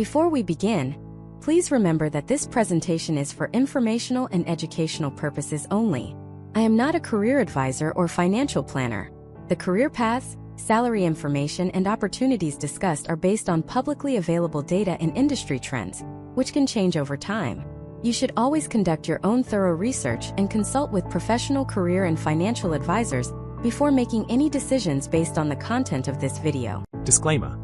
Before we begin, please remember that this presentation is for informational and educational purposes only. I am not a career advisor or financial planner. The career paths, salary information, and opportunities discussed are based on publicly available data and industry trends, which can change over time. You should always conduct your own thorough research and consult with professional career and financial advisors before making any decisions based on the content of this video. Disclaimer: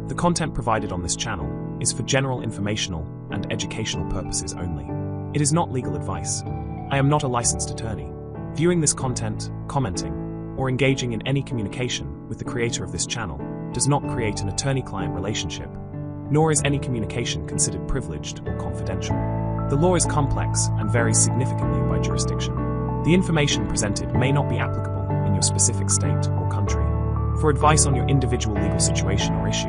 the content provided on this channel is for general informational and educational purposes only. It is not legal advice. I am not a licensed attorney. Viewing this content, commenting, or engaging in any communication with the creator of this channel does not create an attorney-client relationship, nor is any communication considered privileged or confidential. The law is complex and varies significantly by jurisdiction. The information presented may not be applicable in your specific state or country. For advice on your individual legal situation or issue,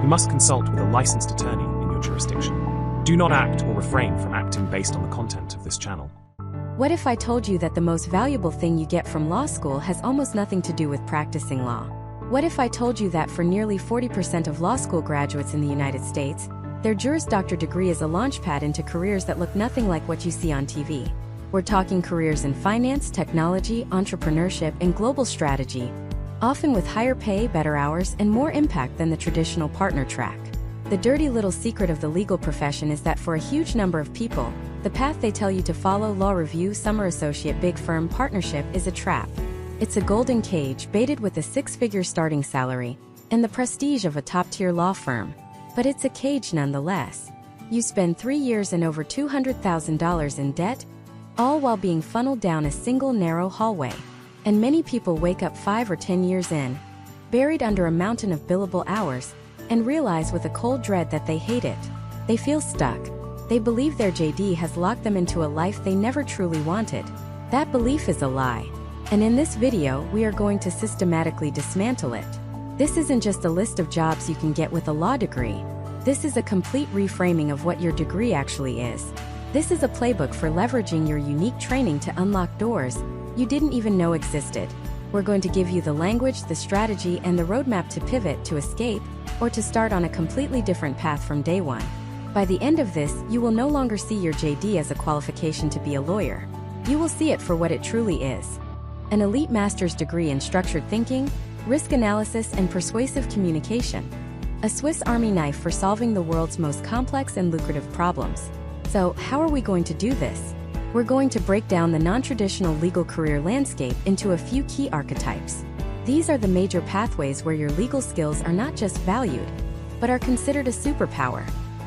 you must consult with a licensed attorney in your jurisdiction. Do not act or refrain from acting based on the content of this channel. What if I told you that the most valuable thing you get from law school has almost nothing to do with practicing law? What if I told you that for nearly 40% of law school graduates in the United States, their Juris Doctor degree is a launchpad into careers that look nothing like what you see on TV? We're talking careers in finance, technology, entrepreneurship, and global strategy, often with higher pay, better hours, and more impact than the traditional partner track. The dirty little secret of the legal profession is that for a huge number of people, the path they tell you to follow, law review, summer associate, big firm, partnership, is a trap. It's a golden cage baited with a six-figure starting salary and the prestige of a top-tier law firm. But it's a cage nonetheless. You spend 3 years and over $200,000 in debt, all while being funneled down a single narrow hallway. And many people wake up 5 or 10 years in, buried under a mountain of billable hours, and realize with a cold dread that they hate it. They feel stuck. They believe their JD has locked them into a life they never truly wanted. That belief is a lie. And in this video, we are going to systematically dismantle it. This isn't just a list of jobs you can get with a law degree. This is a complete reframing of what your degree actually is. This is a playbook for leveraging your unique training to unlock doors you didn't even know existed. We're going to give you the language, the strategy, and the roadmap to pivot, to escape, or to start on a completely different path from day one. By the end of this, you will no longer see your JD as a qualification to be a lawyer. You will see it for what it truly is: an elite master's degree in structured thinking, risk analysis, and persuasive communication. A Swiss Army knife for solving the world's most complex and lucrative problems. So, how are we going to do this? We're going to break down the non-traditional legal career landscape into a few key archetypes. These are the major pathways where your legal skills are not just valued, but are considered a superpower.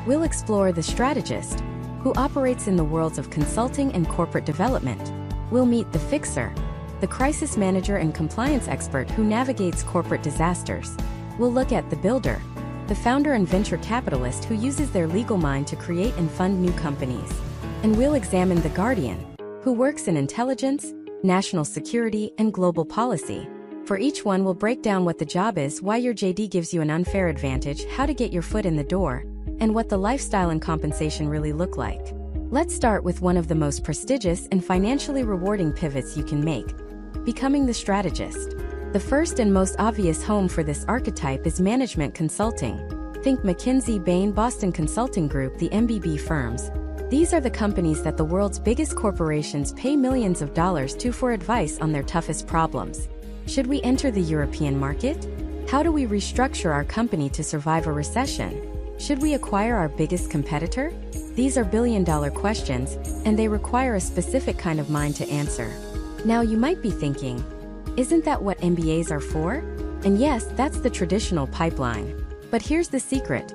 We'll explore the strategist, who operates in the worlds of consulting and corporate development. We'll meet the fixer, the crisis manager and compliance expert who navigates corporate disasters. We'll look at the builder, the founder and venture capitalist who uses their legal mind to create and fund new companies. And we'll examine the guardian, who works in intelligence, national security, and global policy. For each one, we'll break down what the job is, why your JD gives you an unfair advantage, how to get your foot in the door, and what the lifestyle and compensation really look like. Let's start with one of the most prestigious and financially rewarding pivots you can make: becoming the strategist. The first and most obvious home for this archetype is management consulting. Think McKinsey, Bain, Boston Consulting Group, the MBB firms. These are the companies that the world's biggest corporations pay millions of dollars to for advice on their toughest problems. Should we enter the European market? How do we restructure our company to survive a recession? Should we acquire our biggest competitor? These are billion-dollar questions, and they require a specific kind of mind to answer. Now you might be thinking, isn't that what MBAs are for? And yes, that's the traditional pipeline. But here's the secret.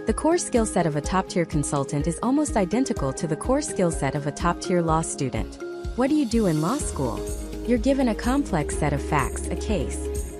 The core skill set of a top-tier consultant is almost identical to the core skill set of a top-tier law student. What do you do in law school? You're given a complex set of facts, a case.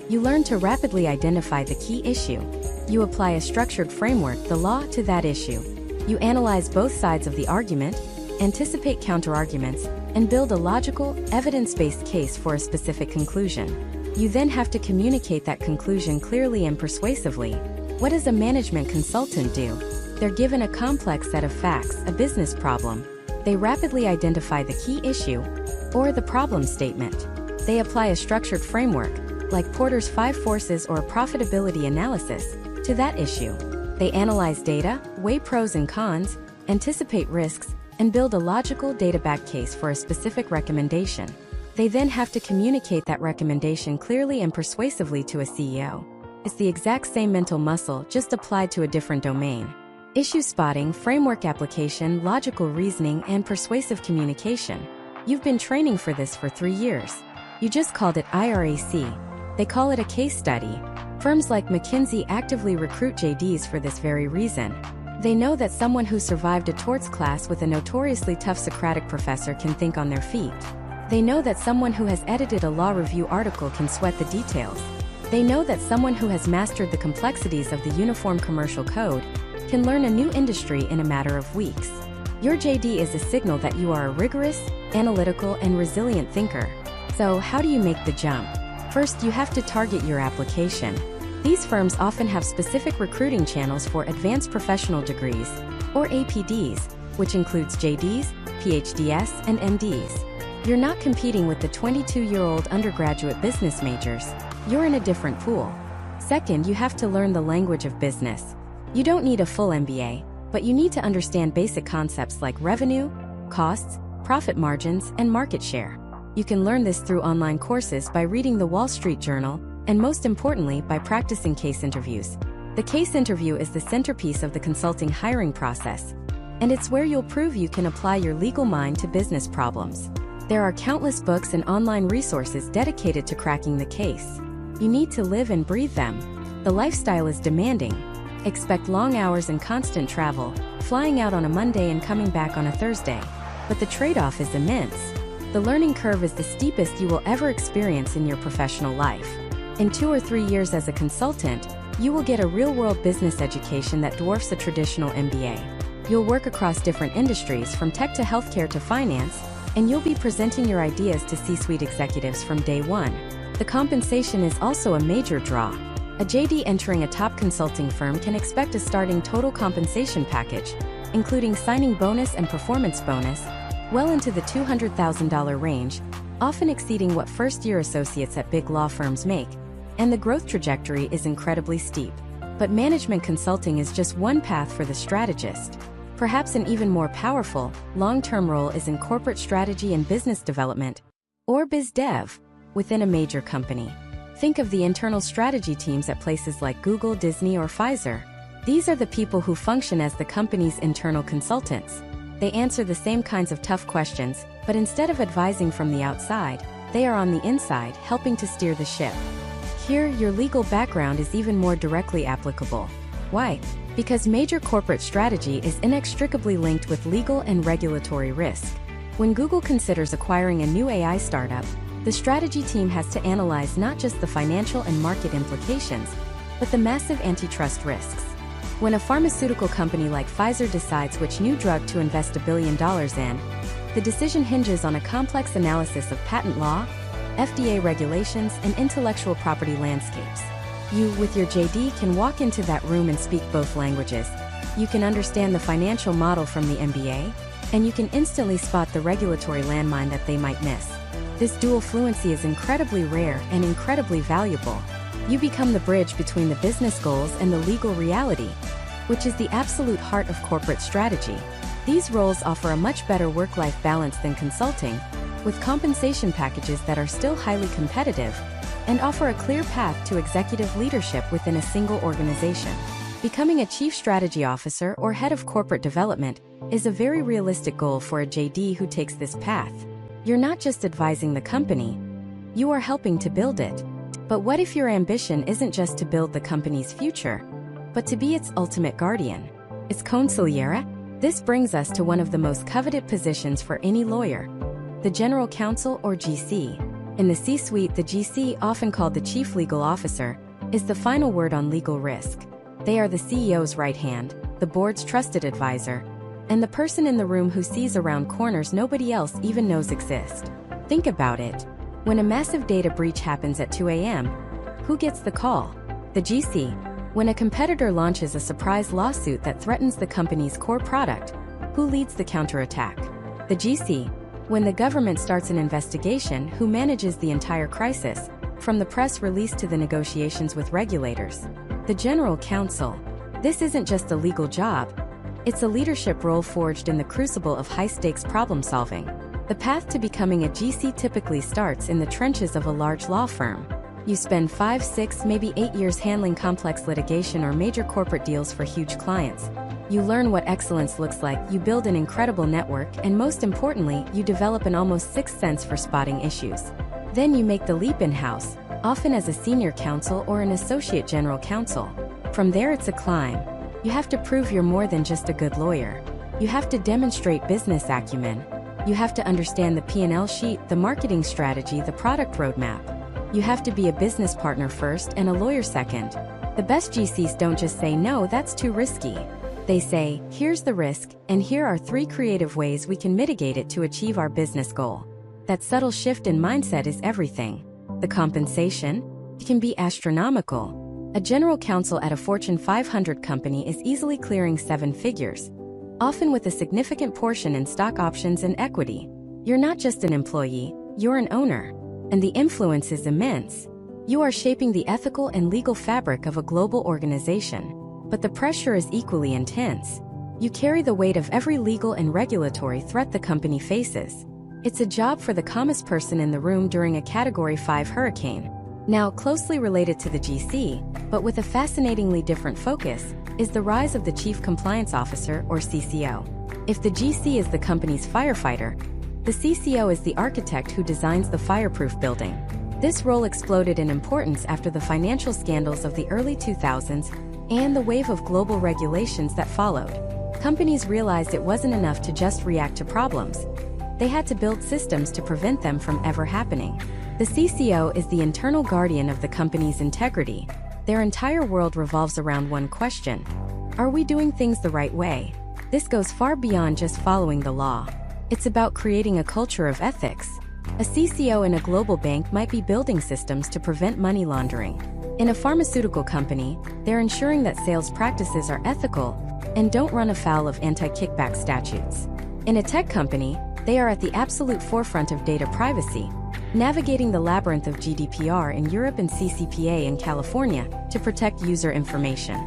You learn to rapidly identify the key issue. You apply a structured framework, the law, to that issue. You analyze both sides of the argument, anticipate counterarguments, and build a logical, evidence-based case for a specific conclusion. You then have to communicate that conclusion clearly and persuasively. What does a management consultant do? They're given a complex set of facts, a business problem. They rapidly identify the key issue, or the problem statement. They apply a structured framework, like Porter's 5 forces or a profitability analysis, to that issue. They analyze data, weigh pros and cons, anticipate risks, and build a logical data-backed case for a specific recommendation. They then have to communicate that recommendation clearly and persuasively to a CEO. It's the exact same mental muscle, just applied to a different domain. Issue spotting, framework application, logical reasoning, and persuasive communication. You've been training for this for 3 years. You just called it IRAC. They call it a case study. Firms like McKinsey actively recruit JDs for this very reason. They know that someone who survived a torts class with a notoriously tough Socratic professor can think on their feet. They know that someone who has edited a law review article can sweat the details. They know that someone who has mastered the complexities of the Uniform Commercial Code can learn a new industry in a matter of weeks. Your JD is a signal that you are a rigorous, analytical, and resilient thinker. So, how do you make the jump? First, you have to target your application. These firms often have specific recruiting channels for advanced professional degrees, or APDs, which includes JDs, PhDs, and MDs. You're not competing with the 22-year-old undergraduate business majors. You're in a different pool. Second, you have to learn the language of business. You don't need a full MBA, but you need to understand basic concepts like revenue, costs, profit margins, and market share. You can learn this through online courses by reading the Wall Street Journal, and most importantly, by practicing case interviews. The case interview is the centerpiece of the consulting hiring process, and it's where you'll prove you can apply your legal mind to business problems. There are countless books and online resources dedicated to cracking the case. You need to live and breathe them. The lifestyle is demanding. Expect long hours and constant travel, flying out on a Monday and coming back on a Thursday. But the trade-off is immense. The learning curve is the steepest you will ever experience in your professional life. In 2 or 3 years as a consultant, you will get a real-world business education that dwarfs a traditional MBA. You'll work across different industries from tech to healthcare to finance, and you'll be presenting your ideas to C-suite executives from day one. The compensation is also a major draw. A JD entering a top consulting firm can expect a starting total compensation package, including signing bonus and performance bonus, well into the $200,000 range, often exceeding what first-year associates at big law firms make, and the growth trajectory is incredibly steep. But management consulting is just one path for the strategist. Perhaps an even more powerful, long-term role is in corporate strategy and business development, or biz dev, within a major company. Think of the internal strategy teams at places like Google, Disney, or Pfizer. These are the people who function as the company's internal consultants. They answer the same kinds of tough questions, but instead of advising from the outside, they are on the inside, helping to steer the ship. Here, your legal background is even more directly applicable. Why? Because major corporate strategy is inextricably linked with legal and regulatory risk. When Google considers acquiring a new AI startup, the strategy team has to analyze not just the financial and market implications, but the massive antitrust risks. When a pharmaceutical company like Pfizer decides which new drug to invest $1 billion in, the decision hinges on a complex analysis of patent law, FDA regulations, and intellectual property landscapes. You, with your JD, can walk into that room and speak both languages. You can understand the financial model from the MBA, and you can instantly spot the regulatory landmine that they might miss. This dual fluency is incredibly rare and incredibly valuable. You become the bridge between the business goals and the legal reality, which is the absolute heart of corporate strategy. These roles offer a much better work-life balance than consulting, with compensation packages that are still highly competitive, and offer a clear path to executive leadership within a single organization. Becoming a chief strategy officer or head of corporate development is a very realistic goal for a JD who takes this path. You're not just advising the company, you are helping to build it. But what if your ambition isn't just to build the company's future, but to be its ultimate guardian? It's consigliere? This brings us to one of the most coveted positions for any lawyer, the General Counsel or GC. In the C-suite, the GC, often called the Chief Legal Officer, is the final word on legal risk. They are the CEO's right hand, the board's trusted advisor, and the person in the room who sees around corners nobody else even knows exist. Think about it. When a massive data breach happens at 2 a.m., who gets the call? The GC. When a competitor launches a surprise lawsuit that threatens the company's core product, who leads the counterattack? The GC. When the government starts an investigation, who manages the entire crisis, from the press release to the negotiations with regulators? The General Counsel. This isn't just a legal job. It's a leadership role forged in the crucible of high-stakes problem-solving. The path to becoming a GC typically starts in the trenches of a large law firm. You spend 5, 6, maybe 8 years handling complex litigation or major corporate deals for huge clients. You learn what excellence looks like, you build an incredible network, and most importantly, you develop an almost sixth sense for spotting issues. Then you make the leap in-house, often as a senior counsel or an associate general counsel. From there it's a climb. You have to prove you're more than just a good lawyer. You have to demonstrate business acumen. You have to understand the P&L sheet, the marketing strategy, the product roadmap. You have to be a business partner first and a lawyer second. The best GCs don't just say, no, that's too risky. They say, here's the risk, and here are 3 creative ways we can mitigate it to achieve our business goal. That subtle shift in mindset is everything. The compensation? It can be astronomical. A general counsel at a Fortune 500 company is easily clearing 7 figures, often with a significant portion in stock options and equity. You're not just an employee, you're an owner. And the influence is immense. You are shaping the ethical and legal fabric of a global organization. But the pressure is equally intense. You carry the weight of every legal and regulatory threat the company faces. It's a job for the calmest person in the room during a Category 5 hurricane. Now, closely related to the GC, but with a fascinatingly different focus, is the rise of the Chief Compliance Officer, or CCO. If the GC is the company's firefighter, the CCO is the architect who designs the fireproof building. This role exploded in importance after the financial scandals of the early 2000s and the wave of global regulations that followed. Companies realized it wasn't enough to just react to problems. They had to build systems to prevent them from ever happening. The CCO is the internal guardian of the company's integrity. Their entire world revolves around one question: are we doing things the right way? This goes far beyond just following the law. It's about creating a culture of ethics. A CCO in a global bank might be building systems to prevent money laundering. In a pharmaceutical company, they're ensuring that sales practices are ethical and don't run afoul of anti-kickback statutes. In a tech company, they are at the absolute forefront of data privacy, navigating the labyrinth of GDPR in Europe and CCPA in California to protect user information.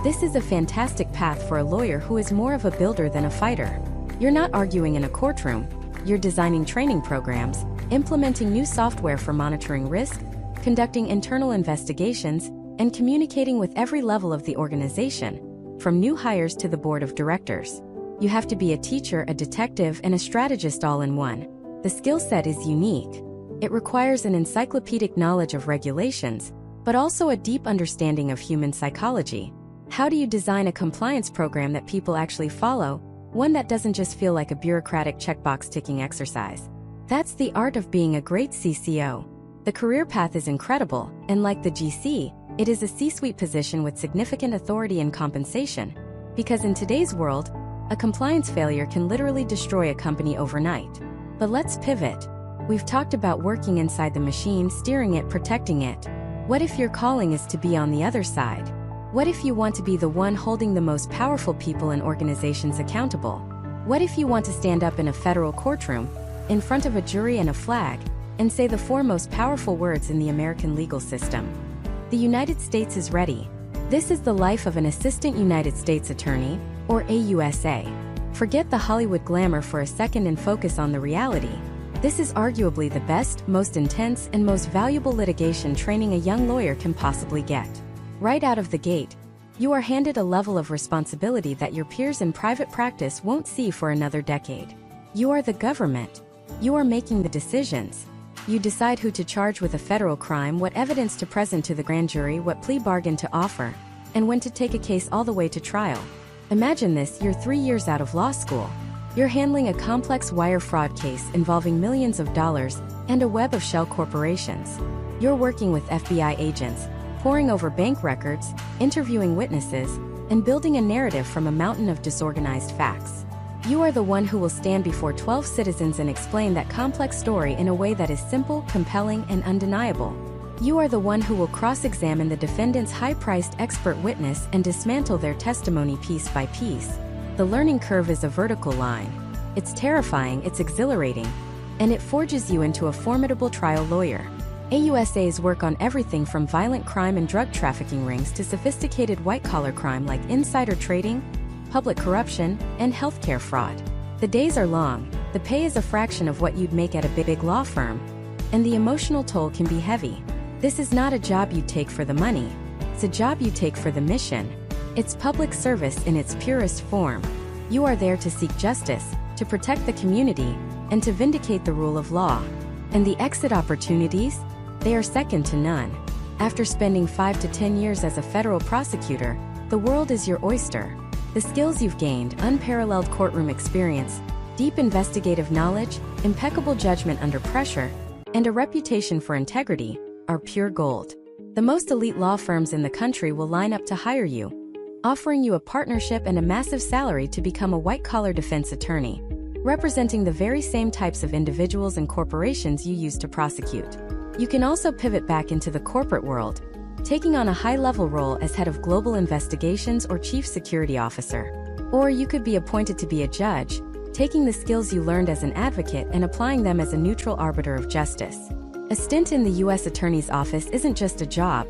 This is a fantastic path for a lawyer who is more of a builder than a fighter. You're not arguing in a courtroom. You're designing training programs, implementing new software for monitoring risk, conducting internal investigations, and communicating with every level of the organization, from new hires to the board of directors. You have to be a teacher, a detective, and a strategist all in one. The skill set is unique. It requires an encyclopedic knowledge of regulations, but also a deep understanding of human psychology. How do you design a compliance program that people actually follow? One that doesn't just feel like a bureaucratic checkbox-ticking exercise. That's the art of being a great CCO. The career path is incredible, and like the GC, it is a C-suite position with significant authority and compensation. Because in today's world, a compliance failure can literally destroy a company overnight. But let's pivot. We've talked about working inside the machine, steering it, protecting it. What if your calling is to be on the other side? What if you want to be the one holding the most powerful people and organizations accountable? What if you want to stand up in a federal courtroom, in front of a jury and a flag, and say the 4 most powerful words in the American legal system? The United States is ready. This is the life of an assistant United States attorney, or AUSA. Forget the Hollywood glamour for a second and focus on the reality. This is arguably the best, most intense, and most valuable litigation training a young lawyer can possibly get. Right out of the gate, you are handed a level of responsibility that your peers in private practice won't see for another decade. You are the government. You are making the decisions. You decide who to charge with a federal crime, what evidence to present to the grand jury, what plea bargain to offer, and when to take a case all the way to trial. Imagine this: you're 3 years out of law school. You're handling a complex wire fraud case involving millions of dollars and a web of shell corporations. You're working with FBI agents, poring over bank records, interviewing witnesses, and building a narrative from a mountain of disorganized facts. You are the one who will stand before 12 citizens and explain that complex story in a way that is simple, compelling, and undeniable. You are the one who will cross-examine the defendant's high-priced expert witness and dismantle their testimony piece by piece. The learning curve is a vertical line. It's terrifying, it's exhilarating, and it forges you into a formidable trial lawyer. AUSAs work on everything from violent crime and drug trafficking rings to sophisticated white-collar crime like insider trading, public corruption, and healthcare fraud. The days are long, the pay is a fraction of what you'd make at a big law firm, and the emotional toll can be heavy. This is not a job you take for the money, it's a job you take for the mission. It's public service in its purest form. You are there to seek justice, to protect the community, and to vindicate the rule of law. And the exit opportunities? They are second to none. After spending 5 to 10 years as a federal prosecutor, the world is your oyster. The skills you've gained, unparalleled courtroom experience, deep investigative knowledge, impeccable judgment under pressure, and a reputation for integrity, are pure gold. The most elite law firms in the country will line up to hire you, offering you a partnership and a massive salary to become a white-collar defense attorney, representing the very same types of individuals and corporations you used to prosecute. You can also pivot back into the corporate world, taking on a high-level role as head of global investigations or chief security officer. Or you could be appointed to be a judge, taking the skills you learned as an advocate and applying them as a neutral arbiter of justice. A stint in the U.S. Attorney's Office isn't just a job,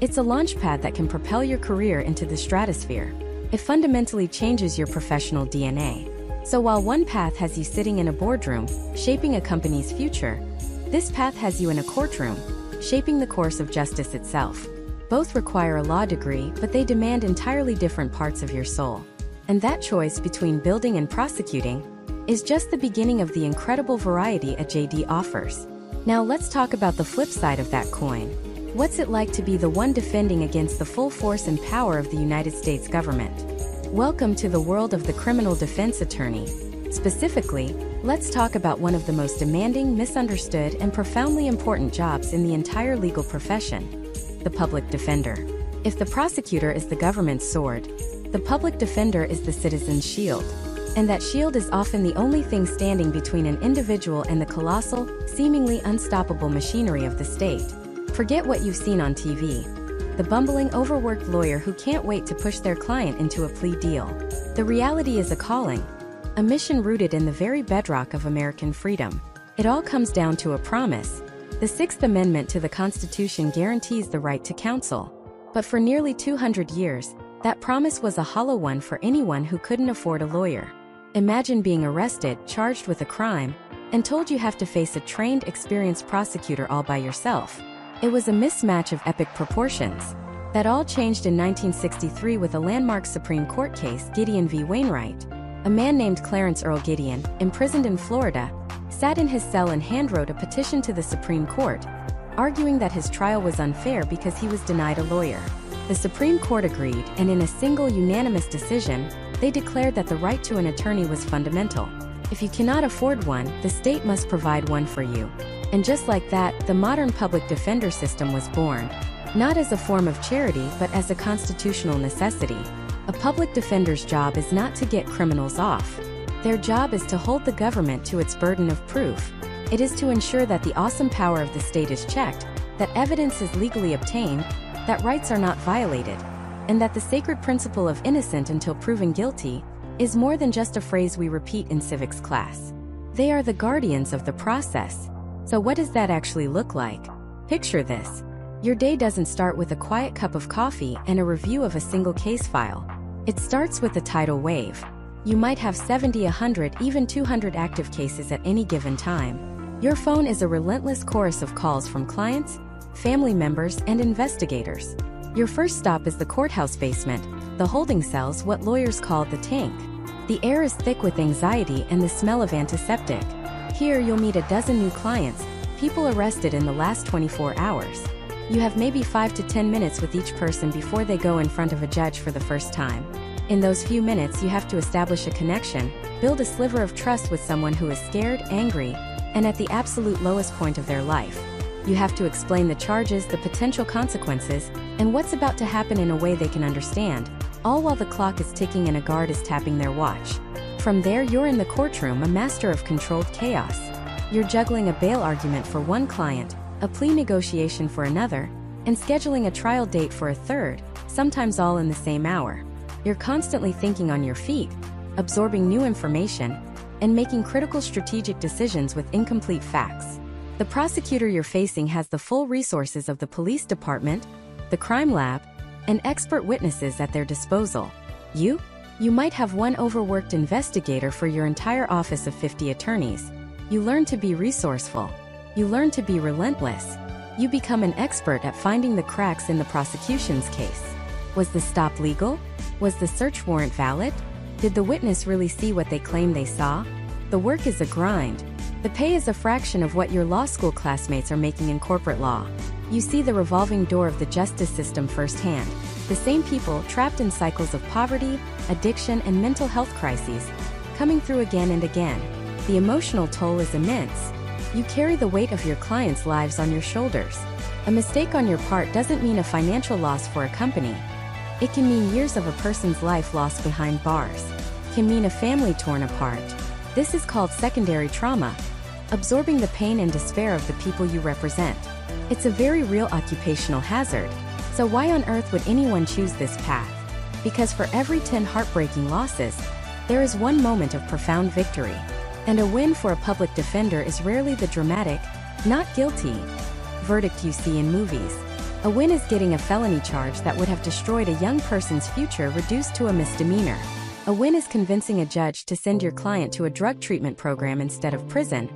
it's a launchpad that can propel your career into the stratosphere. It fundamentally changes your professional DNA. So while one path has you sitting in a boardroom, shaping a company's future, this path has you in a courtroom, shaping the course of justice itself. Both require a law degree, but they demand entirely different parts of your soul. And that choice between building and prosecuting is just the beginning of the incredible variety a JD offers. Now let's talk about the flip side of that coin. What's it like to be the one defending against the full force and power of the United States government? Welcome to the world of the criminal defense attorney. Specifically, let's talk about one of the most demanding, misunderstood, and profoundly important jobs in the entire legal profession: the public defender. If the prosecutor is the government's sword, the public defender is the citizen's shield. And that shield is often the only thing standing between an individual and the colossal, seemingly unstoppable machinery of the state. Forget what you've seen on TV. The bumbling, overworked lawyer who can't wait to push their client into a plea deal. The reality is a calling, a mission rooted in the very bedrock of American freedom. It all comes down to a promise. The Sixth Amendment to the Constitution guarantees the right to counsel. But for nearly 200 years, that promise was a hollow one for anyone who couldn't afford a lawyer. Imagine being arrested, charged with a crime, and told you have to face a trained, experienced prosecutor all by yourself. It was a mismatch of epic proportions. That all changed in 1963 with a landmark Supreme Court case, Gideon v. Wainwright. A man named Clarence Earl Gideon, imprisoned in Florida, sat in his cell and handwrote a petition to the Supreme Court, arguing that his trial was unfair because he was denied a lawyer. The Supreme Court agreed, and in a single unanimous decision, they declared that the right to an attorney was fundamental. If you cannot afford one, the state must provide one for you. And just like that, the modern public defender system was born. Not as a form of charity, but as a constitutional necessity. A public defender's job is not to get criminals off. Their job is to hold the government to its burden of proof. It is to ensure that the awesome power of the state is checked, that evidence is legally obtained, that rights are not violated, and that the sacred principle of innocent until proven guilty is more than just a phrase we repeat in civics class. They are the guardians of the process. So what does that actually look like? Picture this. Your day doesn't start with a quiet cup of coffee and a review of a single case file. It starts with a tidal wave. You might have 70, 100, even 200 active cases at any given time. Your phone is a relentless chorus of calls from clients, family members, and investigators. Your first stop is the courthouse basement, the holding cells, what lawyers call the tank. The air is thick with anxiety and the smell of antiseptic. Here you'll meet a dozen new clients, people arrested in the last 24 hours. You have maybe 5 to 10 minutes with each person before they go in front of a judge for the first time. In those few minutes you have to establish a connection, build a sliver of trust with someone who is scared, angry, and at the absolute lowest point of their life. You have to explain the charges, the potential consequences, and what's about to happen in a way they can understand, all while the clock is ticking and a guard is tapping their watch. From there you're in the courtroom, a master of controlled chaos. You're juggling a bail argument for one client, a plea negotiation for another, and scheduling a trial date for a third, sometimes all in the same hour. You're constantly thinking on your feet, absorbing new information, and making critical strategic decisions with incomplete facts. The prosecutor you're facing has the full resources of the police department, the crime lab, and expert witnesses at their disposal. You might have one overworked investigator for your entire office of 50 attorneys. You learn to be resourceful. You learn to be relentless. You become an expert at finding the cracks in the prosecution's case. Was the stop legal? Was the search warrant valid? Did the witness really see what they claim they saw? The work is a grind. The pay is a fraction of what your law school classmates are making in corporate law. You see the revolving door of the justice system firsthand. The same people trapped in cycles of poverty, addiction, and mental health crises, coming through again and again. The emotional toll is immense. You carry the weight of your clients' lives on your shoulders. A mistake on your part doesn't mean a financial loss for a company. It can mean years of a person's life lost behind bars. It can mean a family torn apart. This is called secondary trauma, absorbing the pain and despair of the people you represent. It's a very real occupational hazard. So why on earth would anyone choose this path? Because for every 10 heartbreaking losses, there is one moment of profound victory. And a win for a public defender is rarely the dramatic, not guilty verdict you see in movies. A win is getting a felony charge that would have destroyed a young person's future reduced to a misdemeanor. A win is convincing a judge to send your client to a drug treatment program instead of prison,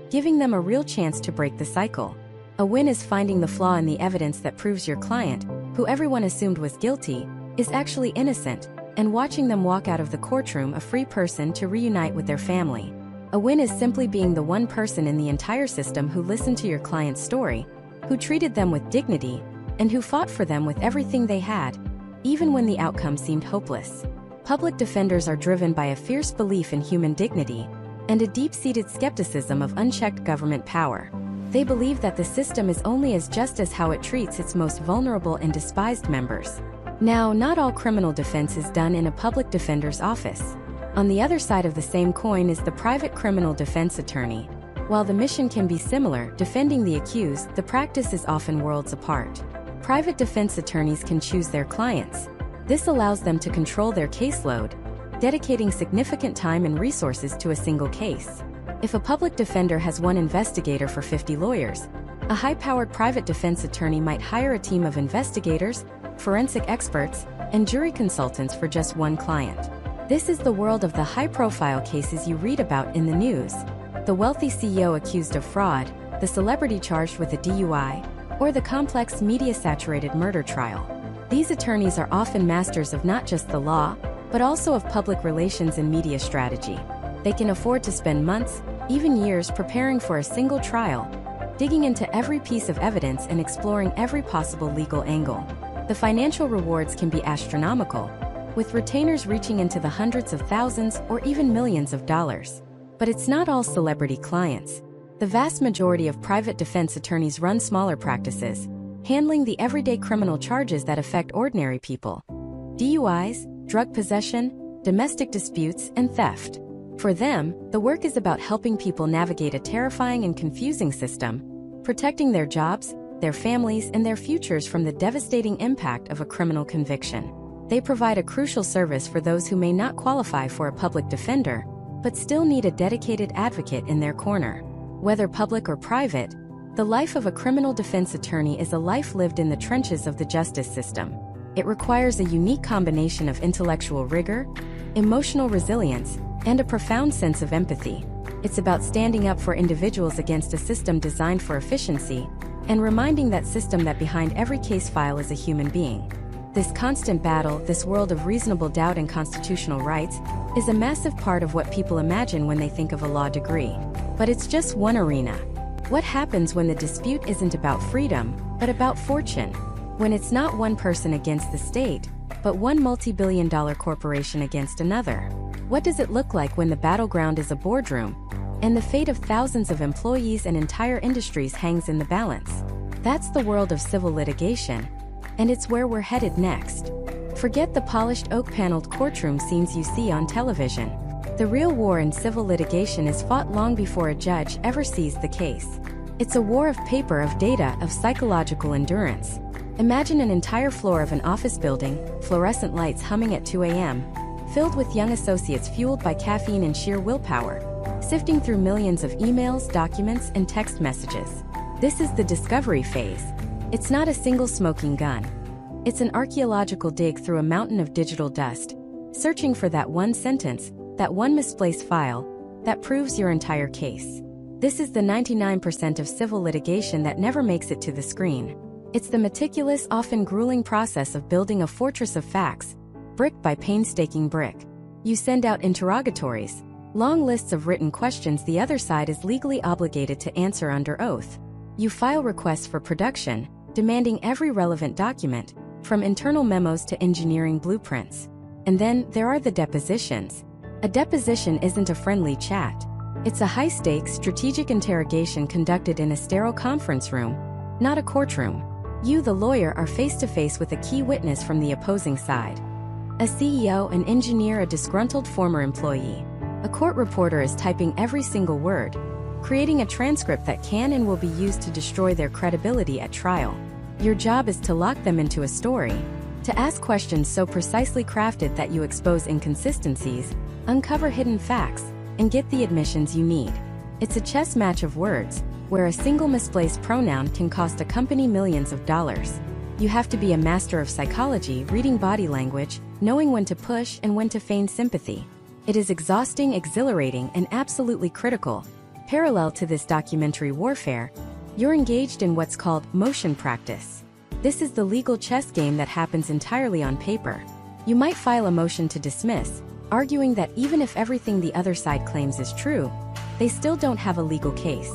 giving them a real chance to break the cycle. A win is finding the flaw in the evidence that proves your client, who everyone assumed was guilty, is actually innocent, and watching them walk out of the courtroom a free person to reunite with their family. A win is simply being the one person in the entire system who listened to your client's story, who treated them with dignity, and who fought for them with everything they had, even when the outcome seemed hopeless. Public defenders are driven by a fierce belief in human dignity, and a deep-seated skepticism of unchecked government power. They believe that the system is only as just as how it treats its most vulnerable and despised members. Now, not all criminal defense is done in a public defender's office. On the other side of the same coin is the private criminal defense attorney. While the mission can be similar, defending the accused, the practice is often worlds apart. Private defense attorneys can choose their clients. This allows them to control their caseload, dedicating significant time and resources to a single case. If a public defender has one investigator for 50 lawyers, a high-powered private defense attorney might hire a team of investigators, forensic experts, and jury consultants for just one client. This is the world of the high-profile cases you read about in the news. The wealthy CEO accused of fraud, the celebrity charged with a DUI, or the complex media-saturated murder trial. These attorneys are often masters of not just the law, but also of public relations and media strategy. They can afford to spend months, even years, preparing for a single trial, digging into every piece of evidence and exploring every possible legal angle. The financial rewards can be astronomical, with retainers reaching into the hundreds of thousands or even millions of dollars. But it's not all celebrity clients. The vast majority of private defense attorneys run smaller practices, handling the everyday criminal charges that affect ordinary people: DUIs, drug possession, domestic disputes, and theft. For them, the work is about helping people navigate a terrifying and confusing system, protecting their jobs, their families, and their futures from the devastating impact of a criminal conviction. They provide a crucial service for those who may not qualify for a public defender, but still need a dedicated advocate in their corner. Whether public or private, the life of a criminal defense attorney is a life lived in the trenches of the justice system. It requires a unique combination of intellectual rigor, emotional resilience, and a profound sense of empathy. It's about standing up for individuals against a system designed for efficiency, and reminding that system that behind every case file is a human being. This constant battle, this world of reasonable doubt and constitutional rights, is a massive part of what people imagine when they think of a law degree. But it's just one arena. What happens when the dispute isn't about freedom, but about fortune? When it's not one person against the state, but one multi-billion-dollar corporation against another? What does it look like when the battleground is a boardroom, and the fate of thousands of employees and entire industries hangs in the balance? That's the world of civil litigation, and it's where we're headed next. Forget the polished oak-paneled courtroom scenes you see on television. The real war in civil litigation is fought long before a judge ever sees the case. It's a war of paper, of data, of psychological endurance. Imagine an entire floor of an office building, fluorescent lights humming at 2 a.m., filled with young associates fueled by caffeine and sheer willpower. sifting through millions of emails, documents, and text messages. This is the discovery phase. It's not a single smoking gun. It's an archaeological dig through a mountain of digital dust, searching for that one sentence, that one misplaced file, that proves your entire case. This is the 99% of civil litigation that never makes it to the screen. It's the meticulous, often grueling process of building a fortress of facts, brick by painstaking brick. You send out interrogatories, long lists of written questions the other side is legally obligated to answer under oath. You file requests for production, demanding every relevant document, from internal memos to engineering blueprints. And then there are the depositions. A deposition isn't a friendly chat. It's a high-stakes, strategic interrogation conducted in a sterile conference room, not a courtroom. You, the lawyer, are face-to-face with a key witness from the opposing side. A CEO, an engineer, a disgruntled former employee. A court reporter is typing every single word, creating a transcript that can and will be used to destroy their credibility at trial. Your job is to lock them into a story, to ask questions so precisely crafted that you expose inconsistencies, uncover hidden facts, and get the admissions you need. It's a chess match of words, where a single misplaced pronoun can cost a company millions of dollars. You have to be a master of psychology, reading body language, knowing when to push and when to feign sympathy. It is exhausting, exhilarating, and absolutely critical. Parallel to this documentary warfare, you're engaged in what's called motion practice. This is the legal chess game that happens entirely on paper. You might file a motion to dismiss, arguing that even if everything the other side claims is true, they still don't have a legal case.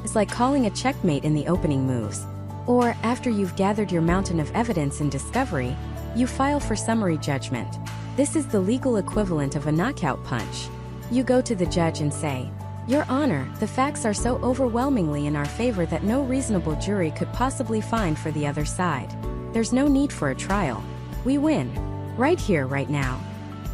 It's like calling a checkmate in the opening moves. Or, after you've gathered your mountain of evidence and discovery, you file for summary judgment. This is the legal equivalent of a knockout punch. You go to the judge and say, "Your Honor, the facts are so overwhelmingly in our favor that no reasonable jury could possibly find for the other side. There's no need for a trial. We win. Right here, right now."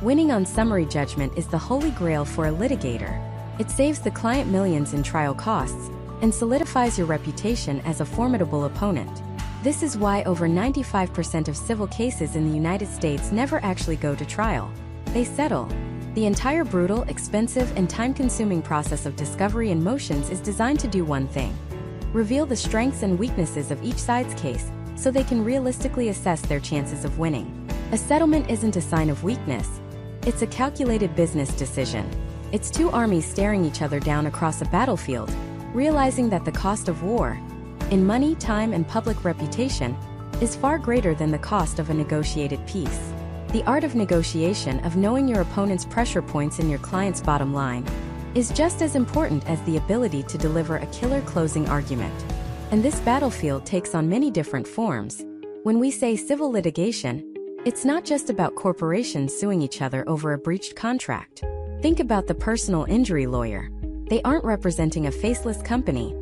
Winning on summary judgment is the holy grail for a litigator. It saves the client millions in trial costs and solidifies your reputation as a formidable opponent. This is why over 95% of civil cases in the United States never actually go to trial. They settle. The entire brutal, expensive, and time-consuming process of discovery and motions is designed to do one thing: reveal the strengths and weaknesses of each side's case so they can realistically assess their chances of winning. A settlement isn't a sign of weakness. It's a calculated business decision. It's two armies staring each other down across a battlefield, realizing that the cost of war, in money, time, and public reputation, is far greater than the cost of a negotiated peace. The art of negotiation, of knowing your opponent's pressure points and your client's bottom line, is just as important as the ability to deliver a killer closing argument. And this battlefield takes on many different forms. When we say civil litigation, it's not just about corporations suing each other over a breached contract. Think about the personal injury lawyer. They aren't representing a faceless company.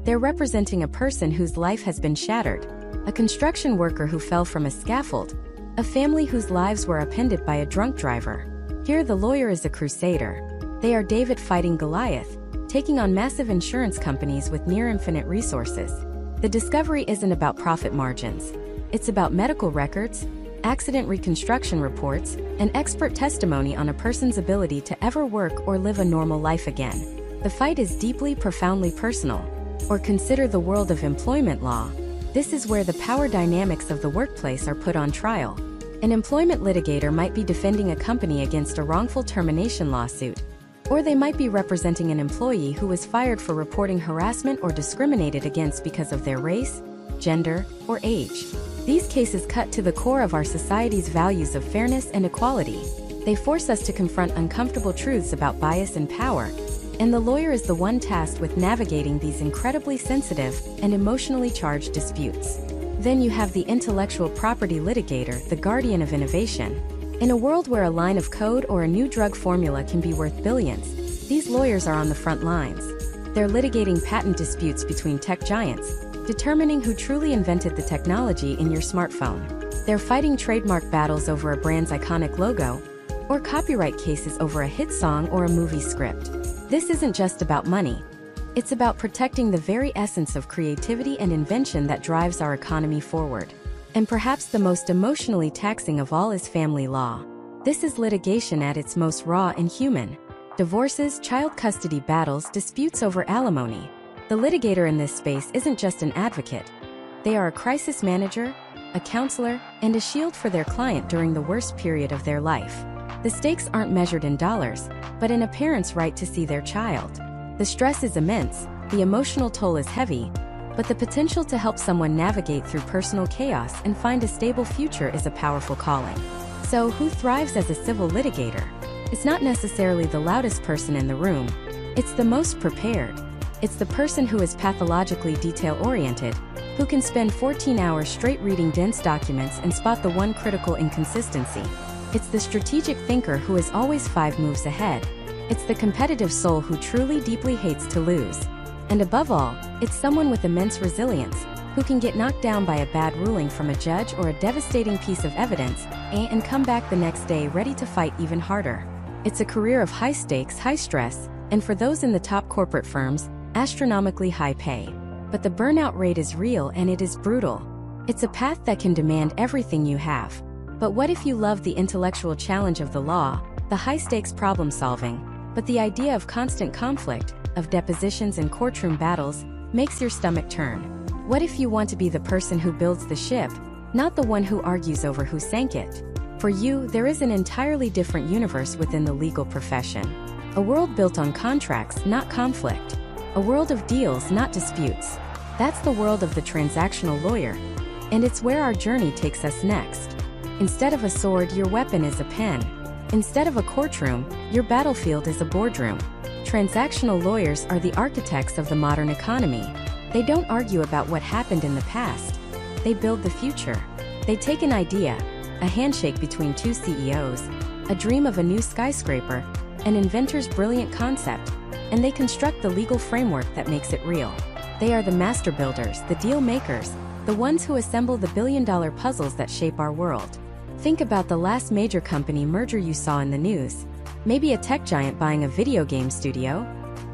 They're representing a person whose life has been shattered, a construction worker who fell from a scaffold, a family whose lives were upended by a drunk driver. Here the lawyer is a crusader. They are David fighting Goliath, taking on massive insurance companies with near-infinite resources. The discovery isn't about profit margins. It's about medical records, accident reconstruction reports, and expert testimony on a person's ability to ever work or live a normal life again. The fight is deeply, profoundly personal. Or consider the world of employment law. This is where the power dynamics of the workplace are put on trial. An employment litigator might be defending a company against a wrongful termination lawsuit, or they might be representing an employee who was fired for reporting harassment or discriminated against because of their race, gender, or age. These cases cut to the core of our society's values of fairness and equality. They force us to confront uncomfortable truths about bias and power, and the lawyer is the one tasked with navigating these incredibly sensitive and emotionally charged disputes. Then you have the intellectual property litigator, the guardian of innovation. In a world where a line of code or a new drug formula can be worth billions, these lawyers are on the front lines. They're litigating patent disputes between tech giants, determining who truly invented the technology in your smartphone. They're fighting trademark battles over a brand's iconic logo, or copyright cases over a hit song or a movie script. This isn't just about money. It's about protecting the very essence of creativity and invention that drives our economy forward. And perhaps the most emotionally taxing of all is family law. This is litigation at its most raw and human. Divorces, child custody battles, disputes over alimony. The litigator in this space isn't just an advocate. They are a crisis manager, a counselor, and a shield for their client during the worst period of their life. The stakes aren't measured in dollars, but in a parent's right to see their child. The stress is immense, the emotional toll is heavy, but the potential to help someone navigate through personal chaos and find a stable future is a powerful calling. So, who thrives as a civil litigator? It's not necessarily the loudest person in the room. It's the most prepared. It's the person who is pathologically detail-oriented, who can spend 14 hours straight reading dense documents and spot the one critical inconsistency. It's the strategic thinker who is always 5 moves ahead. It's the competitive soul who truly deeply hates to lose. And above all, it's someone with immense resilience, who can get knocked down by a bad ruling from a judge or a devastating piece of evidence, and come back the next day ready to fight even harder. It's a career of high stakes, high stress, and for those in the top corporate firms, astronomically high pay. But the burnout rate is real and it is brutal. It's a path that can demand everything you have. But what if you love the intellectual challenge of the law, the high-stakes problem-solving, but the idea of constant conflict, of depositions and courtroom battles, makes your stomach turn? What if you want to be the person who builds the ship, not the one who argues over who sank it? For you, there is an entirely different universe within the legal profession. A world built on contracts, not conflict. A world of deals, not disputes. That's the world of the transactional lawyer. And it's where our journey takes us next. Instead of a sword, your weapon is a pen. Instead of a courtroom, your battlefield is a boardroom. Transactional lawyers are the architects of the modern economy. They don't argue about what happened in the past. They build the future. They take an idea, a handshake between 2 CEOs, a dream of a new skyscraper, an inventor's brilliant concept, and they construct the legal framework that makes it real. They are the master builders, the deal makers, the ones who assemble the billion-dollar puzzles that shape our world. Think about the last major company merger you saw in the news. Maybe a tech giant buying a video game studio,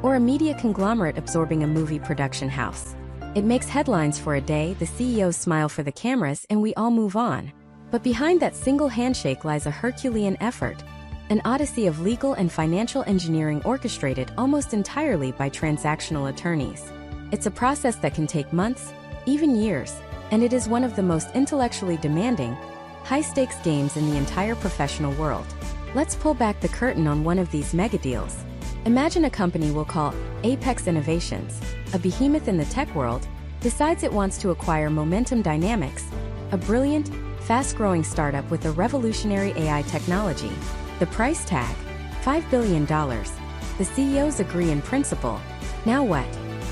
or a media conglomerate absorbing a movie production house. It makes headlines for a day, the CEOs smile for the cameras, and we all move on. But behind that single handshake lies a Herculean effort, an odyssey of legal and financial engineering orchestrated almost entirely by transactional attorneys. It's a process that can take months, even years, and it is one of the most intellectually demanding, high-stakes games in the entire professional world. Let's pull back the curtain on one of these mega deals. Imagine a company we'll call Apex Innovations, a behemoth in the tech world, decides it wants to acquire Momentum Dynamics, a brilliant, fast-growing startup with a revolutionary AI technology. The price tag? $5 billion. The CEOs agree in principle. Now what?